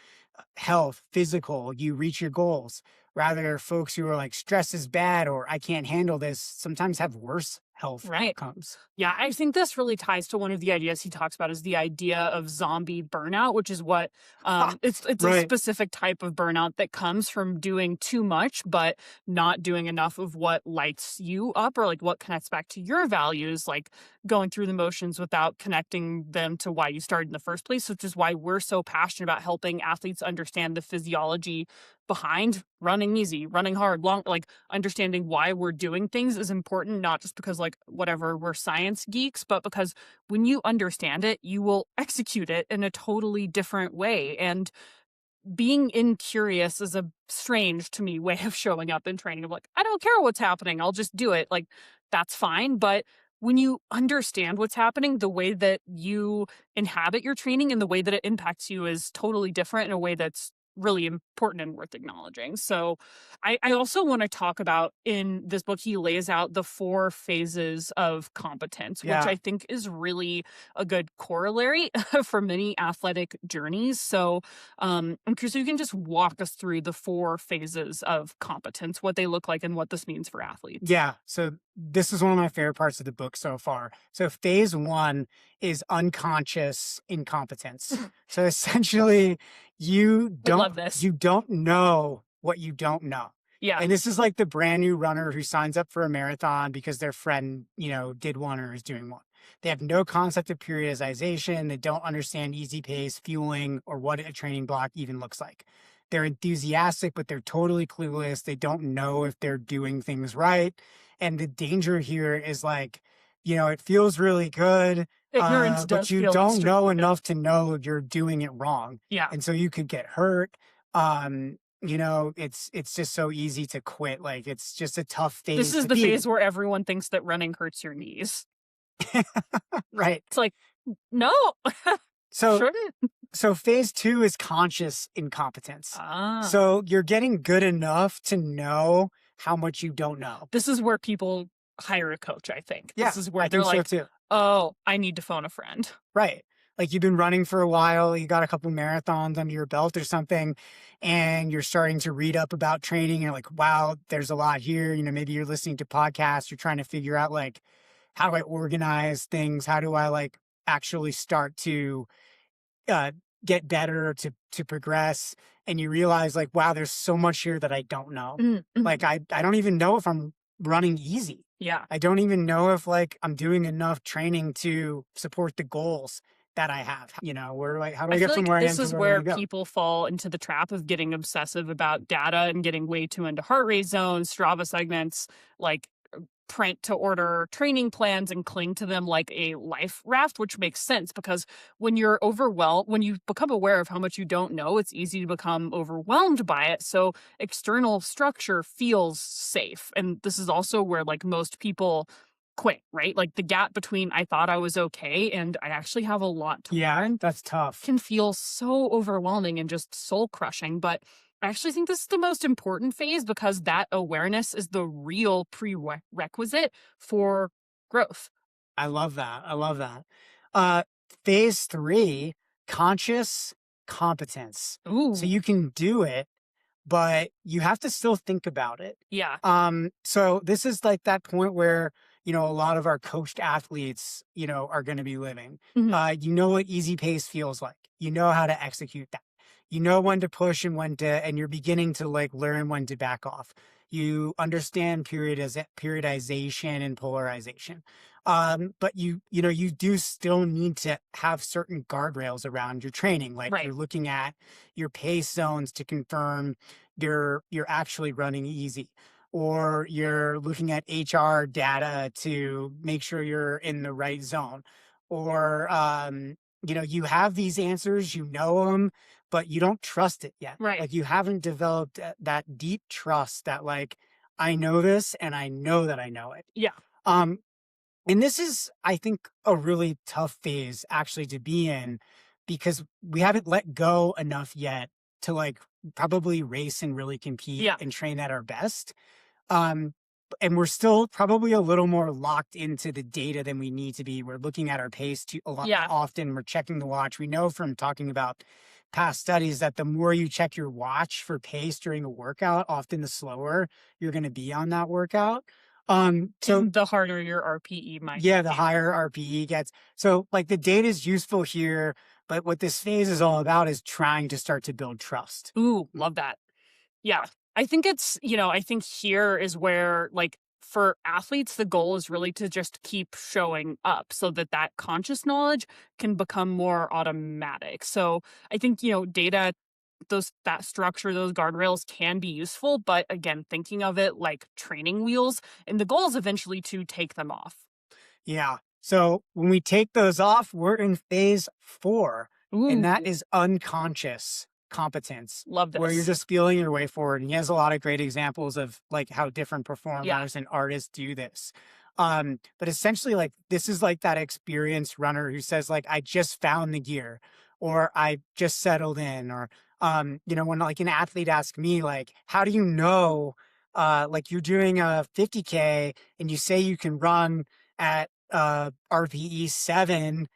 health, physical, you reach your goals. Rather, folks who are like stress is bad or I can't handle this sometimes have worse health outcomes. Yeah, I think this really ties to one of the ideas he talks about, is the idea of zombie burnout, which is what it's a specific type of burnout that comes from doing too much but not doing enough of what lights you up, or like what connects back to your values, like going through the motions without connecting them to why you started in the first place, which is why we're so passionate about helping athletes understand the physiology behind running easy, running hard, long, like understanding why we're doing things is important, not just because like whatever, we're science geeks, but because when you understand it, you will execute it in a totally different way. And being incurious is a strange to me way of showing up in training, of like, I don't care what's happening, I'll just do it. Like, that's fine. But when you understand what's happening, the way that you inhabit your training and the way that it impacts you is totally different in a way that's really important and worth acknowledging. So I also want to talk about, in this book, he lays out the 4 phases of competence, which I think is really a good corollary for many athletic journeys. So I'm curious if you can just walk us through the 4 phases of competence, what they look like and what this means for athletes. Yeah. So this is one of my favorite parts of the book so far. So phase 1 is unconscious incompetence. So essentially you don't know what you don't know. Yeah. And this is like the brand new runner who signs up for a marathon because their friend, did one or is doing one. They have no concept of periodization. They don't understand easy pace, fueling, or what a training block even looks like. They're enthusiastic, but they're totally clueless. They don't know if they're doing things right. And the danger here is like, it feels really good, but you don't know enough to know you're doing it wrong. Yeah. And so you could get hurt. It's just so easy to quit. Like, it's just a tough phase. This is the phase where everyone thinks that running hurts your knees. Right. It's like, no. So phase 2 is conscious incompetence. So you're getting good enough to know how much you don't know. This is where people hire a coach, I think. Yeah, this is where they're like, so too. Oh, I need to phone a friend. Right. Like, you've been running for a while, you got a couple marathons under your belt or something, and you're starting to read up about training. And you're like, wow, there's a lot here. Maybe you're listening to podcasts. You're trying to figure out, like, how do I organize things? How do I, like, actually start to get better, to progress? And you realize, like, wow, there's so much here that I don't know. Mm-hmm. Like, I don't even know if I'm running easy. Yeah. I don't even know if, like, I'm doing enough training to support the goals that I have. Where, like, how do I get from where I am to where I This is where people fall into the trap of getting obsessive about data and getting way too into heart rate zones, Strava segments, like print to order training plans and cling to them like a life raft, which makes sense because when you're overwhelmed, when you become aware of how much you don't know, it's easy to become overwhelmed by it. So external structure feels safe. And this is also where, like, most people quick, right? Like the gap between I thought I was okay and I actually have a lot to learn that's tough. can feel so overwhelming and just soul crushing. But I actually think this is the most important phase because that awareness is the real prerequisite for growth. I love that. I love that. Phase 3, conscious competence. Ooh. So you can do it, but you have to still think about it. Yeah. So this is like that point where, a lot of our coached athletes, are going to be living. Mhm. You know what easy pace feels like. You know how to execute that. You know when to push and and you're beginning to like learn when to back off. You understand periodization and polarization. But you do still need to have certain guardrails around your training. Like Right. you're looking at your pace zones to confirm you're actually running easy, or you're looking at HR data to make sure you're in the right zone, or you have these answers, you know them, but you don't trust it yet. Right. Like you haven't developed that deep trust that like I know this and I know that I know it. Yeah. And this is, I think, a really tough phase actually to be in because we haven't let go enough yet to like probably race and really compete and train at our best. And we're still probably a little more locked into the data than we need to be. We're looking at our pace a lot often. We're checking the watch. We know from talking about past studies that the more you check your watch for pace during a workout, often the slower you're going to be on that workout. So the harder your RPE might be. The higher RPE gets. So like the data is useful here, but what this phase is all about is trying to start to build trust. Ooh, love that. Yeah. I think it's, I think here is where like for athletes, the goal is really to just keep showing up so that conscious knowledge can become more automatic. So I think, data, that structure, those guardrails can be useful, but again, thinking of it like training wheels, and the goal is eventually to take them off. Yeah. So when we take those off, we're in phase 4, and that is unconscious competence. Love this. Where you're just feeling your way forward. And he has a lot of great examples of like how different performers and artists do this. But essentially like this is like that experienced runner who says like, I just found the gear, or I just settled in, or, when like an athlete asks me like, how do you know, like you're doing a 50K and you say you can run at RPE 7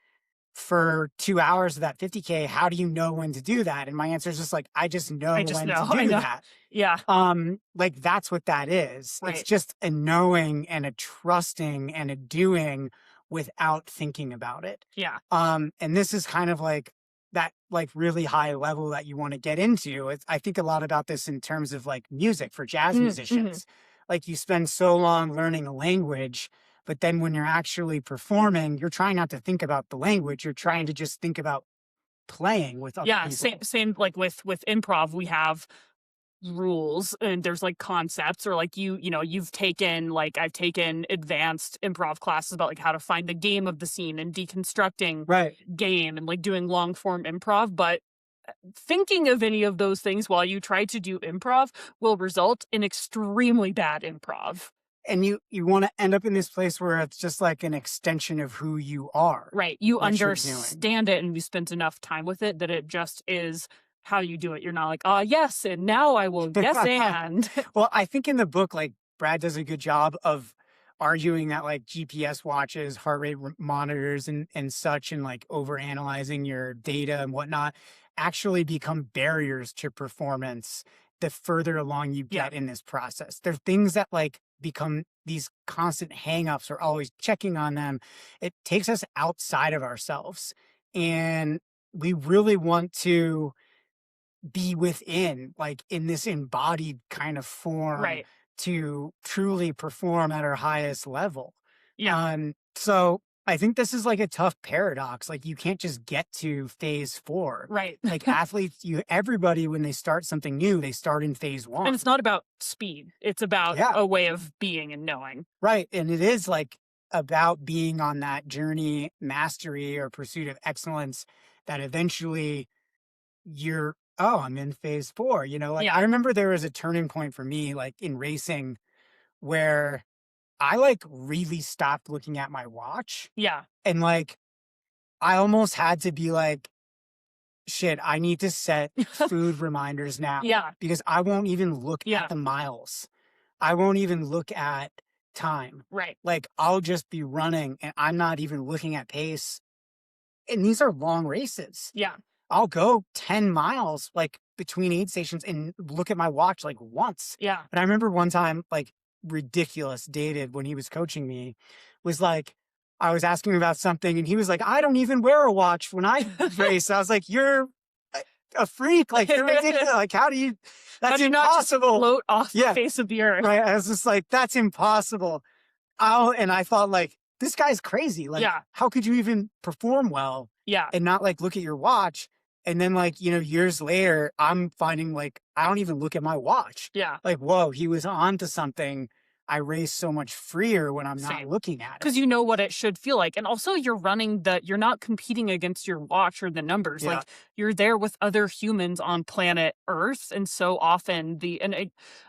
for 2 hours of that 50K, how do you know when to do that? And my answer is just like, I just know when to do that. Yeah. Like that's what that is. Right. It's just a knowing and a trusting and a doing without thinking about it. Yeah. And this is kind of like that like really high level that you want to get into. I think a lot about this in terms of like music for jazz musicians. Like you spend so long learning a language, but then when you're actually performing, you're trying not to think about the language. You're trying to just think about playing with other people. Same like with improv, we have rules and there's like concepts, or like you've taken like I've taken advanced improv classes about like how to find the game of the scene and deconstructing game and like doing long form improv, but thinking of any of those things while you try to do improv will result in extremely bad improv. And you want to end up in this place where it's just like an extension of who you are. Right. You understand it and you spent enough time with it that it just is how you do it. You're not like, yes, and now I will, yes, and. Well, I think in the book, like Brad does a good job of arguing that like GPS watches, heart rate monitors and such, and like over analyzing your data and whatnot actually become barriers to performance the further along you get in this process. There are things that like become these constant hangups or always checking on them. It takes us outside of ourselves. And we really want to be within, like in this embodied kind of form to truly perform at our highest level. Yeah. So I think this is like a tough paradox. Like you can't just get to phase 4. Right. Like athletes, everybody, when they start something new, they start in phase 1. And it's not about speed. It's about a way of being and knowing. Right. And it is like about being on that journey, mastery or pursuit of excellence that eventually I'm in phase 4. I remember there was a turning point for me, like in racing, where I like really stopped looking at my watch. Yeah. And like, I almost had to be like, shit, I need to set food reminders now. Yeah. Because I won't even look Yeah. at the miles. I won't even look at time. Right. Like, I'll just be running and I'm not even looking at pace. And these are long races. Yeah. I'll go 10 miles like between aid stations and look at my watch like once. Yeah. But I remember one time, like, ridiculous, David, when he was coaching me, was like, I was asking him about something and he was like, I don't even wear a watch when I race. I was like, you're a freak. Like, you're ridiculous. Like, how do you, that's How do you not just impossible. float off the face of the earth? Right. I was just like, that's impossible. And I thought, like, this guy's crazy. Like, how could you even perform well and not like look at your watch? And then, like, you know, years later, I'm finding like, I don't even look at my watch. Yeah. Like, whoa, he was on to something. I race so much freer when I'm not looking at it. Because you know what it should feel like. And also you're you're not competing against your watch or the numbers. Like, you're there with other humans on planet Earth. And so often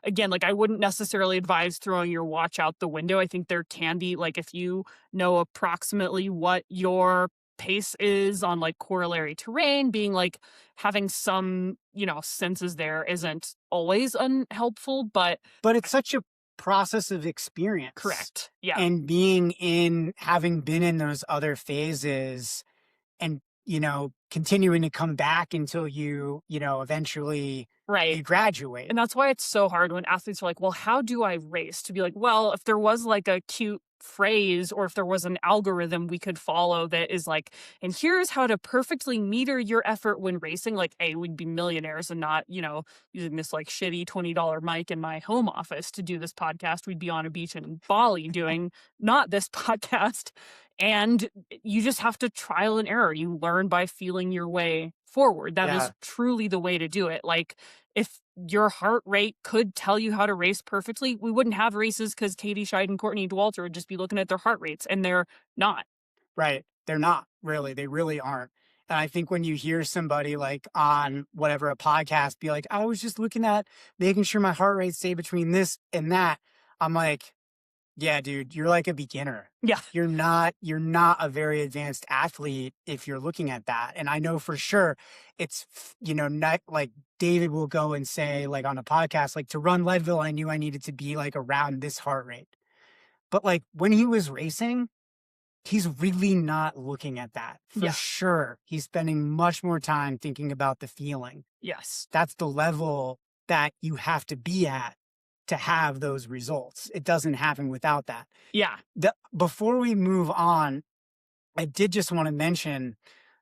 again, like, I wouldn't necessarily advise throwing your watch out the window. I think there can be, like, if you know approximately what your pace is on like corollary terrain, being like having some, you know, senses there isn't always unhelpful, but it's such a process of experience. Correct. Yeah. And having been in those other phases and, you know, continuing to come back until you know, eventually you graduate. And that's why it's so hard when athletes are like, well, how do I race? To be like, well, if there was like a cute phrase or if there was an algorithm we could follow that is like, and here's how to perfectly meter your effort when racing, like, we'd be millionaires and not, you know, using this like shitty $20 mic in my home office to do this podcast. We'd be on a beach in Bali doing not this podcast. And you just have to trial and error. You learn by feeling your way forward. That is truly the way to do it. Like, if your heart rate could tell you how to race perfectly, we wouldn't have races because Katie Scheid and Courtney Dauwalter would just be looking at their heart rates, and they're not. Right. They're not, really. They really aren't. And I think when you hear somebody like on whatever, a podcast, be like, I was just looking at making sure my heart rate stay between this and that. I'm like, yeah, dude, you're like a beginner. Yeah. You're not a very advanced athlete if you're looking at that. And I know for sure it's, you know, not like David will go and say, like, on a podcast, like, to run Leadville, I knew I needed to be like around this heart rate. But like when he was racing, he's really not looking at that for sure. He's spending much more time thinking about the feeling. Yes. That's the level that you have to be at to have those results. It doesn't happen without that. Yeah. Before we move on, I did just want to mention,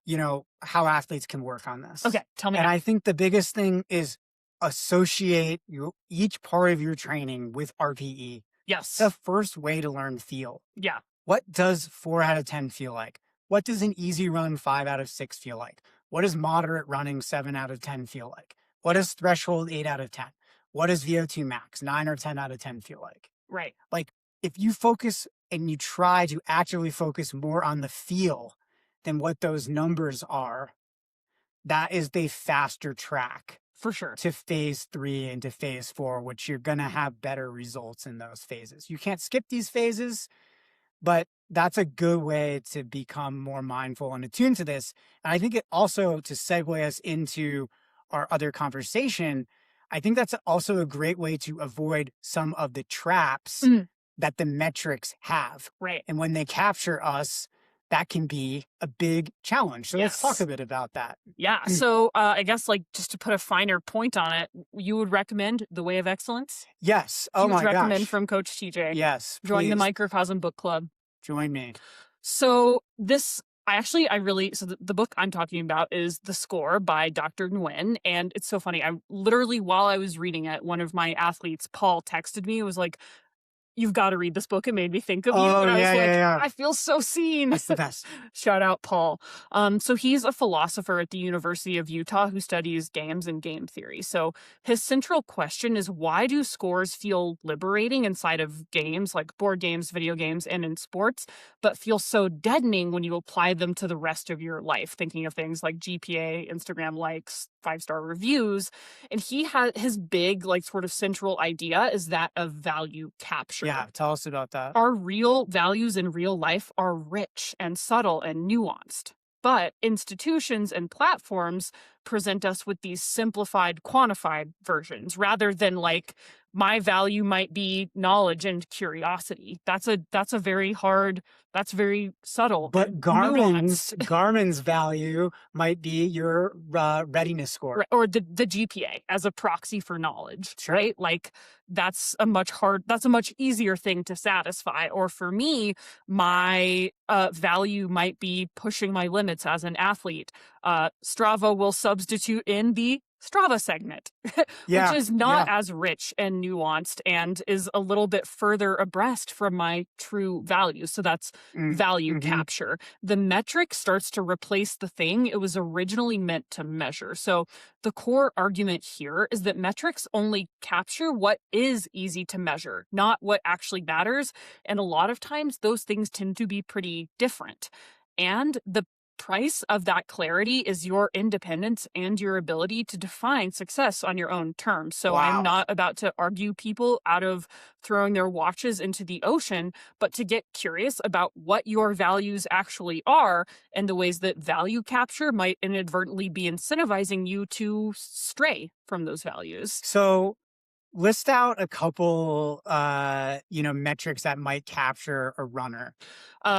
you know, how athletes can work on this. Okay, tell me. And I think the biggest thing is associate each part of your training with RPE. Yes. It's the first way to learn feel. Yeah. What does 4 out of 10 feel like? What does an easy run 5 out of 6 feel like? What does moderate running 7 out of 10 feel like? What does threshold 8 out of 10? What does VO2 max 9 or 10 out of 10 feel like? Right. Like, if you focus and you try to actually focus more on the feel than what those numbers are, that is the faster track. For sure. To phase 3 and to phase 4, which you're going to have better results in those phases. You can't skip these phases, but that's a good way to become more mindful and attuned to this. And I think it also, to segue us into our other conversation, I think that's also a great way to avoid some of the traps that the metrics have. Right. And when they capture us, that can be a big challenge. So let's talk a bit about that. Yeah. So I guess, like, just to put a finer point on it, you would recommend The Way of Excellence? Yes. Oh my gosh. Recommend from Coach TJ. Yes. Join please. the Microcosm Book Club. Join me. So the book I'm talking about is The Score by Dr. Nguyen. And it's so funny. I literally, while I was reading it, one of my athletes, Paul, texted me. It was like, you've got to read this book. It made me think of you. And I was like, I feel so seen. That's the best. Shout out, Paul. So he's a philosopher at the University of Utah who studies games and game theory. So his central question is, why do scores feel liberating inside of games, like board games, video games, and in sports, but feel so deadening when you apply them to the rest of your life? Thinking of things like GPA, Instagram likes, 5-star reviews. And he had his big, like, sort of central idea is that of value capture. capture. Yeah, tell us about that. Our real values in real life are rich and subtle and nuanced. But institutions and platforms present us with these simplified, quantified versions rather than like my value might be knowledge and curiosity. That's very hard, that's very subtle. But and Garmin's nuanced. Garmin's value might be your readiness score. Right, or the GPA as a proxy for knowledge, Sure. right? Like that's a much easier thing to satisfy. Or for me, my value might be pushing my limits as an athlete. Strava will substitute in the Strava segment, Yeah, which is not as rich and nuanced and is a little bit further abreast from my true values. So that's value capture. The metric starts to replace the thing it was originally meant to measure. So the core argument here is that metrics only capture what is easy to measure, not what actually matters. And a lot of times those things tend to be pretty different. And the price of that clarity is your independence and your ability to define success on your own terms. So I'm not about to argue people out of throwing their watches into the ocean, but to get curious about what your values actually are and the ways that value capture might inadvertently be incentivizing you to stray from those values. So list out a couple, metrics that might capture a runner.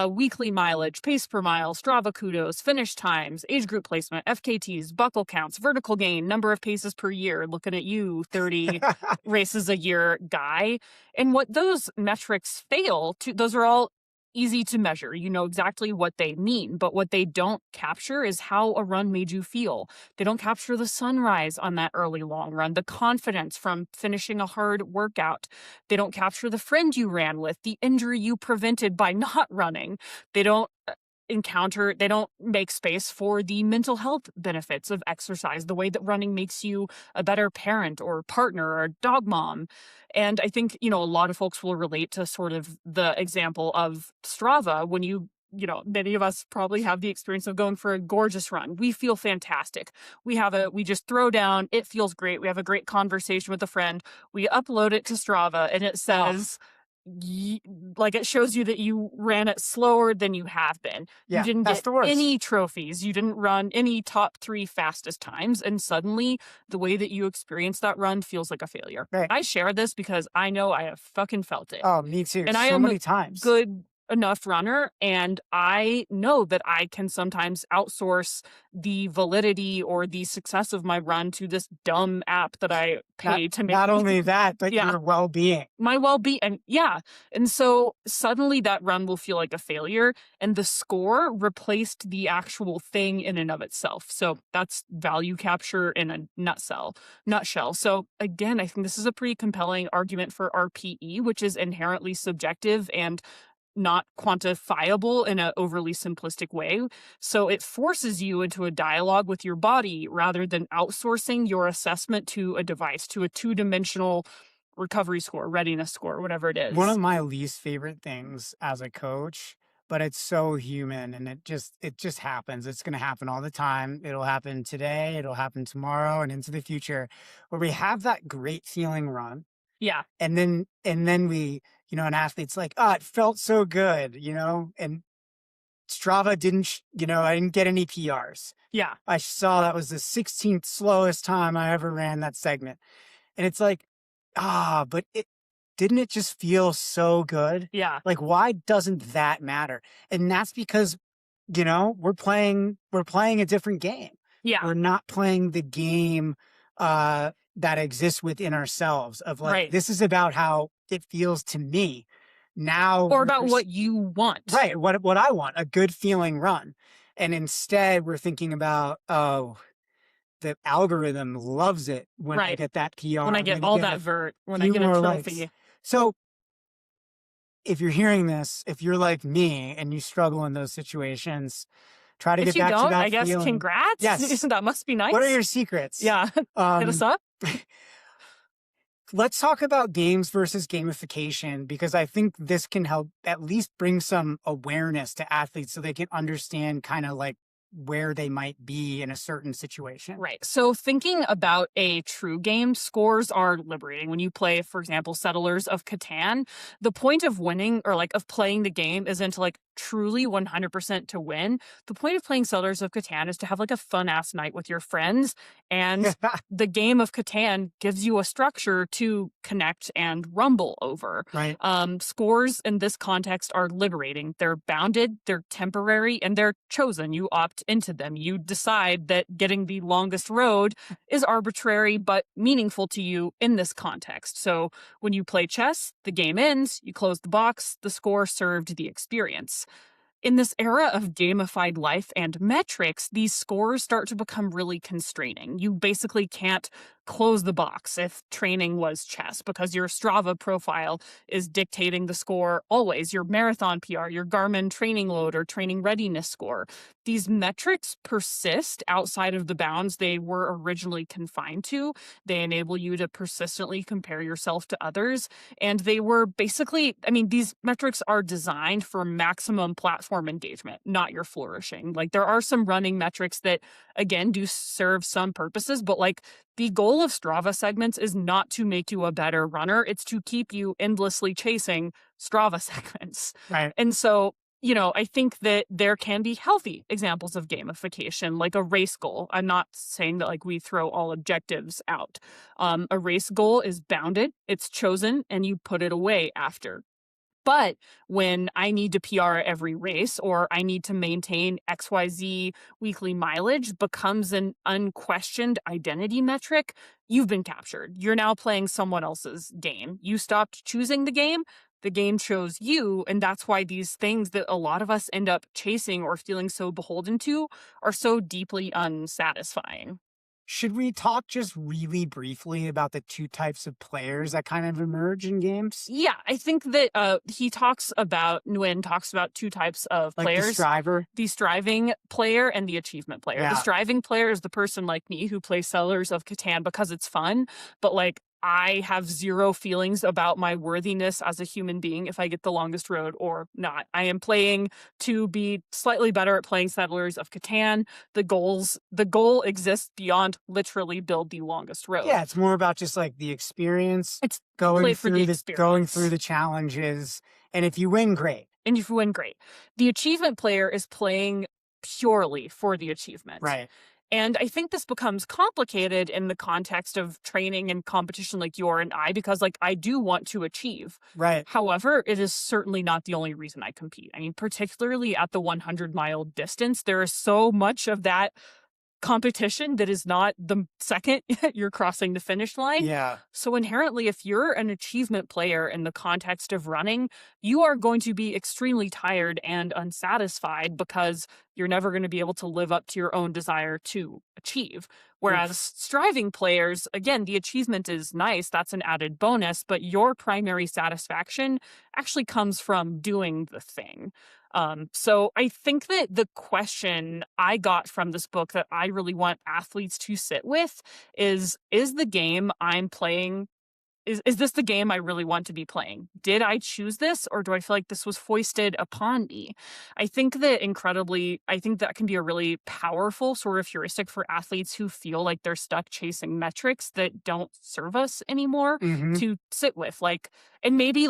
Weekly mileage, pace per mile, Strava kudos, finish times, age group placement, FKTs, buckle counts, vertical gain, number of paces per year. Looking at you, 30 races a year guy. And what those metrics fail to, those are all easy to measure. You know exactly what they mean, but what they don't capture is how a run made you feel. They don't capture the sunrise on that early long run, the confidence from finishing a hard workout. They don't capture the friend you ran with, the injury you prevented by not running. They don't make space for the mental health benefits of exercise, the way that running makes you a better parent or partner or dog mom. And I think, a lot of folks will relate to sort of the example of Strava when many of us probably have the experience of going for a gorgeous run. We feel fantastic. We just throw down. It feels great. We have a great conversation with a friend. We upload it to Strava and it says, it shows you that you ran it slower than you have been. You didn't get any trophies. You didn't run any top 3 fastest times. And suddenly the way that you experience that run feels like a failure. Right. I share this because I know I have fucking felt it. Oh, me too. And so I am many times. Good enough runner, and I know that I can sometimes outsource the validity or the success of my run to this dumb app that I pay to make. Not only that, but your well-being. My well-being, and so suddenly that run will feel like a failure, and the score replaced the actual thing in and of itself. So that's value capture in a nutshell. So again, I think this is a pretty compelling argument for RPE, which is inherently subjective and not quantifiable in an overly simplistic way. So it forces you into a dialogue with your body rather than outsourcing your assessment to a device, to a 2-dimensional recovery score, readiness score, whatever it is. One of my least favorite things as a coach, but it's so human and it just happens. It's going to happen all the time. It'll happen today, it'll happen tomorrow and into the future, where we have that great feeling run. Yeah. And then we, an athlete's like, it felt so good, and Strava didn't, I didn't get any PRs. Yeah. I saw that was the 16th slowest time I ever ran that segment. And it's like, but didn't it just feel so good? Yeah. Like, why doesn't that matter? And that's because, we're playing a different game. Yeah. We're not playing the game, that exists within ourselves of This is about how it feels to me now. Or about what you want. Right. What I want, a good feeling run. And instead we're thinking about, the algorithm loves it when I get that PR. When I get all that vert, when I get a trophy. Likes. So if you're hearing this, if you're like me and you struggle in those situations, try to get back to that I guess feeling. Congrats. Yes. That must be nice. What are your secrets? Yeah. Hit us up. Let's talk about games versus gamification, because I think this can help at least bring some awareness to athletes so they can understand kind of like where they might be in a certain situation. Right. So thinking about a true game, scores are liberating. When you play, for example, Settlers of Catan, the point of winning or like of playing the game isn't to like truly 100% to win. The point of playing Settlers of Catan is to have like a fun ass night with your friends. And the game of Catan gives you a structure to connect and rumble over. Right. Scores in this context are liberating. They're bounded, they're temporary, and they're chosen. You opt into them. You decide that getting the longest road is arbitrary but meaningful to you in this context. So when you play chess, the game ends, you close the box, the score served the experience. In this era of gamified life and metrics, these scores start to become really constraining. You basically can't close the box if training was chess because your Strava profile is dictating the score always. Your marathon PR, your Garmin training load or training readiness score. These metrics persist outside of the bounds they were originally confined to. They enable you to persistently compare yourself to others. And they were basically, these metrics are designed for maximum platform engagement, not your flourishing. Like there are some running metrics that, again, do serve some purposes, but like the goal of Strava segments is not to make you a better runner. It's to keep you endlessly chasing Strava segments. Right. And so, I think that there can be healthy examples of gamification, like a race goal. I'm not saying that like we throw all objectives out. A race goal is bounded, it's chosen, and you put it away after. But when I need to PR every race or I need to maintain XYZ weekly mileage becomes an unquestioned identity metric, you've been captured. You're now playing someone else's game. You stopped choosing the game chose you, and that's why these things that a lot of us end up chasing or feeling so beholden to are so deeply unsatisfying. Should we talk just really briefly about the two types of players that kind of emerge in games? Yeah, I think that Nguyen talks about two types of Like players. the striver? The striving player and the achievement player. Yeah. The striving player is the person like me who plays Settlers of Catan because it's fun, but like I have zero feelings about my worthiness as a human being if I get the longest road or not. I am playing to be slightly better at playing Settlers of Catan. The goal exists beyond literally build the longest road. Yeah, it's more about just like the experience. It's going for the going experience. through the challenges. And if you win, great. And if you win, great. The achievement player is playing purely for the achievement. Right. And I think this becomes complicated in the context of training and competition like you and I, because like I do want to achieve. Right. However, it is certainly not the only reason I compete. I mean, particularly at the 100-mile distance, there is so much of that competition that is not the second you're crossing the finish line. Yeah. So inherently, if you're an achievement player in the context of running, you are going to be extremely tired and unsatisfied because you're never going to be able to live up to your own desire to achieve. Whereas striving players, again, the achievement is nice. That's an added bonus, but your primary satisfaction actually comes from doing the thing. So I think that the question I got from this book that I really want athletes to sit with is the game I'm playing, is this the game I really want to be playing? Did I choose this, or do I feel like this was foisted upon me? I think that can be a really powerful sort of heuristic for athletes who feel like they're stuck chasing metrics that don't serve us anymore to sit with. And maybe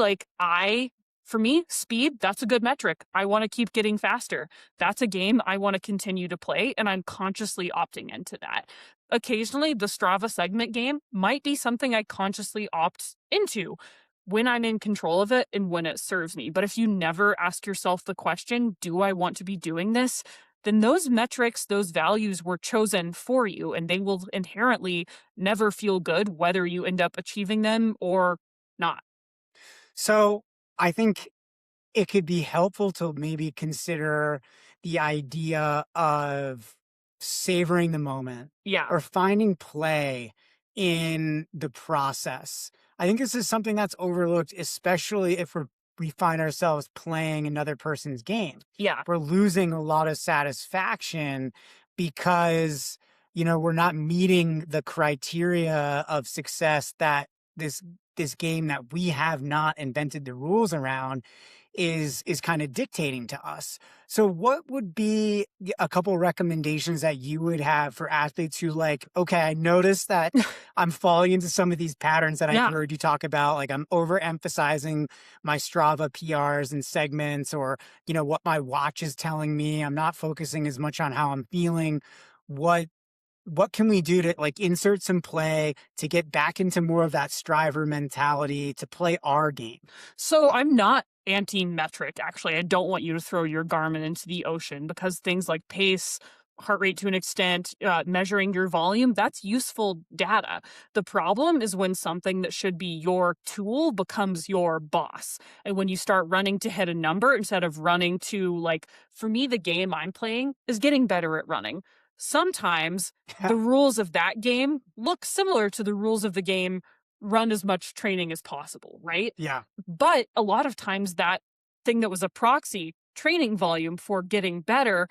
for me, speed, that's a good metric. I want to keep getting faster. That's a game I want to continue to play, and I'm consciously opting into that. Occasionally, the Strava segment game might be something I consciously opt into when I'm in control of it and when it serves me. But if you never ask yourself the question, do I want to be doing this? Then those metrics, those values were chosen for you, and they will inherently never feel good whether you end up achieving them or not. So I think it could be helpful to maybe consider the idea of savoring the moment. Yeah. Or finding play in the process. I think this is something that's overlooked, especially if we find ourselves playing another person's game. Yeah. We're losing a lot of satisfaction because, we're not meeting the criteria of success that this game that we have not invented the rules around is kind of dictating to us. So what would be a couple recommendations that you would have for athletes who like, okay, I noticed that I'm falling into some of these patterns that I've heard you talk about, like I'm overemphasizing my Strava PRs and segments, or, you know, what my watch is telling me. I'm not focusing as much on how I'm feeling. What can we do to like insert some play to get back into more of that striver mentality to play our game? So I'm not anti-metric, actually. I don't want you to throw your Garmin into the ocean, because things like pace, heart rate to an extent, measuring your volume, that's useful data. The problem is when something that should be your tool becomes your boss. And when you start running to hit a number instead of running to, like, for me, the game I'm playing is getting better at running. Sometimes the rules of that game look similar to the rules of the game run as much training as possible, right? Yeah. But a lot of times that thing that was a proxy training volume for getting better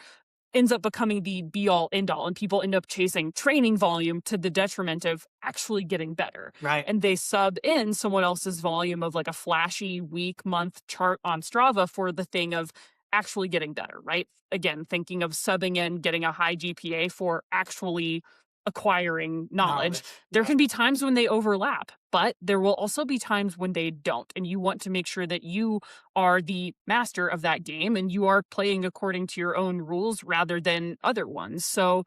ends up becoming the be-all, end-all, and people end up chasing training volume to the detriment of actually getting better. Right. And they sub in someone else's volume of like a flashy week, month chart on Strava for the thing of actually getting better, right? Again, thinking of subbing in, getting a high GPA for actually acquiring knowledge. There can be times when they overlap, but there will also be times when they don't. And you want to make sure that you are the master of that game and you are playing according to your own rules rather than other ones. So,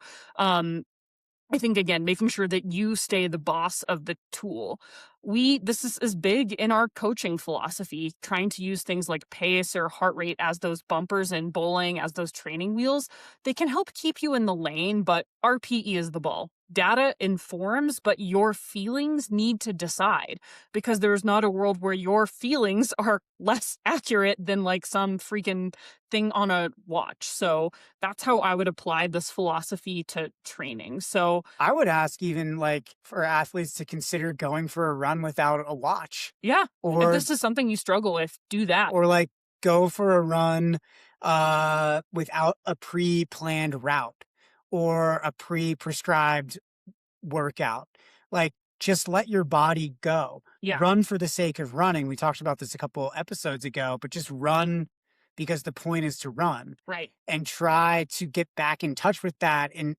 I think, again, making sure that you stay the boss of the tool. This is big in our coaching philosophy, trying to use things like pace or heart rate as those bumpers and bowling as those training wheels. They can help keep you in the lane, but RPE is the ball. Data informs, but your feelings need to decide, because there's not a world where your feelings are less accurate than like some freaking thing on a watch. So that's how I would apply this philosophy to training. So I would ask even like for athletes to consider going for a run without a watch. yeah, Or if this is something you struggle with, do that. Or like go for a run without a pre-planned route or a pre-prescribed workout. Like just let your body go. Yeah. Run for the sake of running. We talked about this a couple episodes ago, but just run because the point is to run. Right. And try to get back in touch with that. And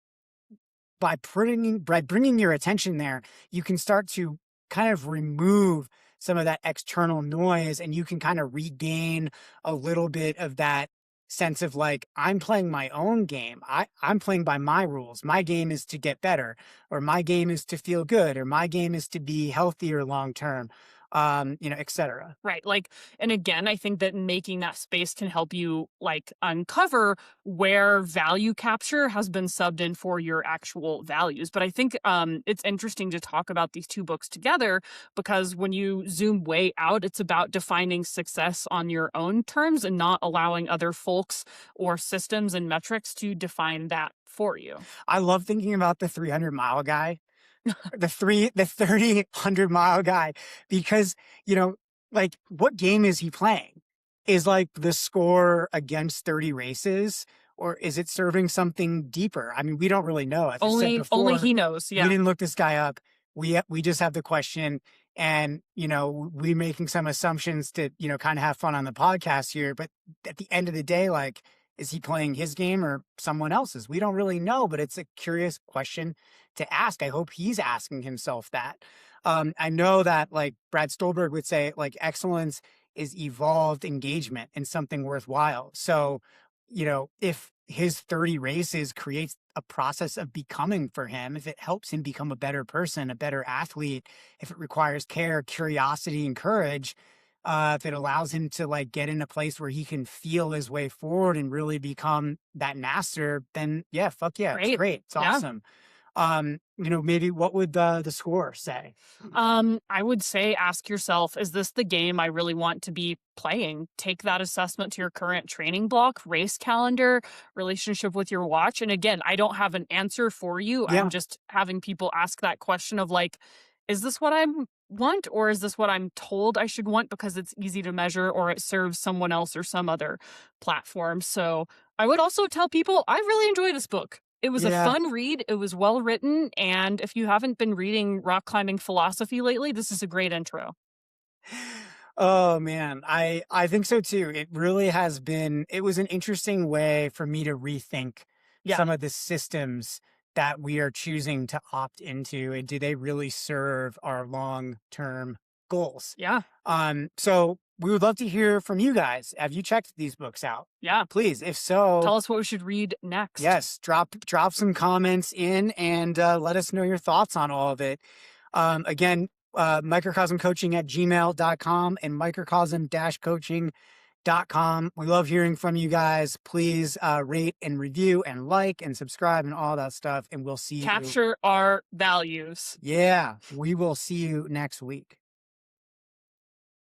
by bringing your attention there, you can start to kind of remove some of that external noise, and you can kind of regain a little bit of that sense of like, I'm playing my own game. I'm playing by my rules. My game is to get better, or my game is to feel good, or my game is to be healthier long-term, et cetera. Right. Like, and again, I think that making that space can help you like uncover where value capture has been subbed in for your actual values. But I think it's interesting to talk about these two books together, because when you zoom way out, it's about defining success on your own terms and not allowing other folks or systems and metrics to define that for you. I love thinking about the 300-mile guy. the 300-mile guy, because, like, what game is he playing? Is like the score against 30 races, or is it serving something deeper? I mean, we don't really know. As I said before, only he knows. Yeah. We didn't look this guy up. We just have the question, and, we making some assumptions to, kind of have fun on the podcast here. But at the end of the day, like, is he playing his game or someone else's? We don't really know, but it's a curious question to ask. I hope he's asking himself that. I know that like Brad Stulberg would say, like, excellence is evolved engagement in something worthwhile. So, if his 30 races creates a process of becoming for him, if it helps him become a better person, a better athlete, if it requires care, curiosity, and courage, if it allows him to like get in a place where he can feel his way forward and really become that master, then yeah, fuck yeah, Great. It's great. It's awesome. Maybe what would the score say? I would say ask yourself, is this the game I really want to be playing? Take that assessment to your current training block, race calendar, relationship with your watch. And again, I don't have an answer for you. Yeah. I'm just having people ask that question of like, is this what I want, or is this what I'm told I should want because it's easy to measure or it serves someone else or some other platform? So I would also tell people I really enjoy this book. It was a fun read. It was well written. And if you haven't been reading rock climbing philosophy lately, this is a great intro. Oh man, I think so too. It really has been, it was an interesting way for me to rethink Yeah. some of the systems that we are choosing to opt into, and do they really serve our long-term goals? Yeah. So we would love to hear from you guys. Have you checked these books out? Yeah. Please, if so, Tell us what we should read next. yes, drop some comments in and let us know your thoughts on all of it. Again, microcosmcoaching@gmail.com and microcosm-coaching.com. We love hearing from you guys. Please rate and review and like and subscribe and all that stuff. And we'll see you. Capture our values. Yeah, we will see you next week.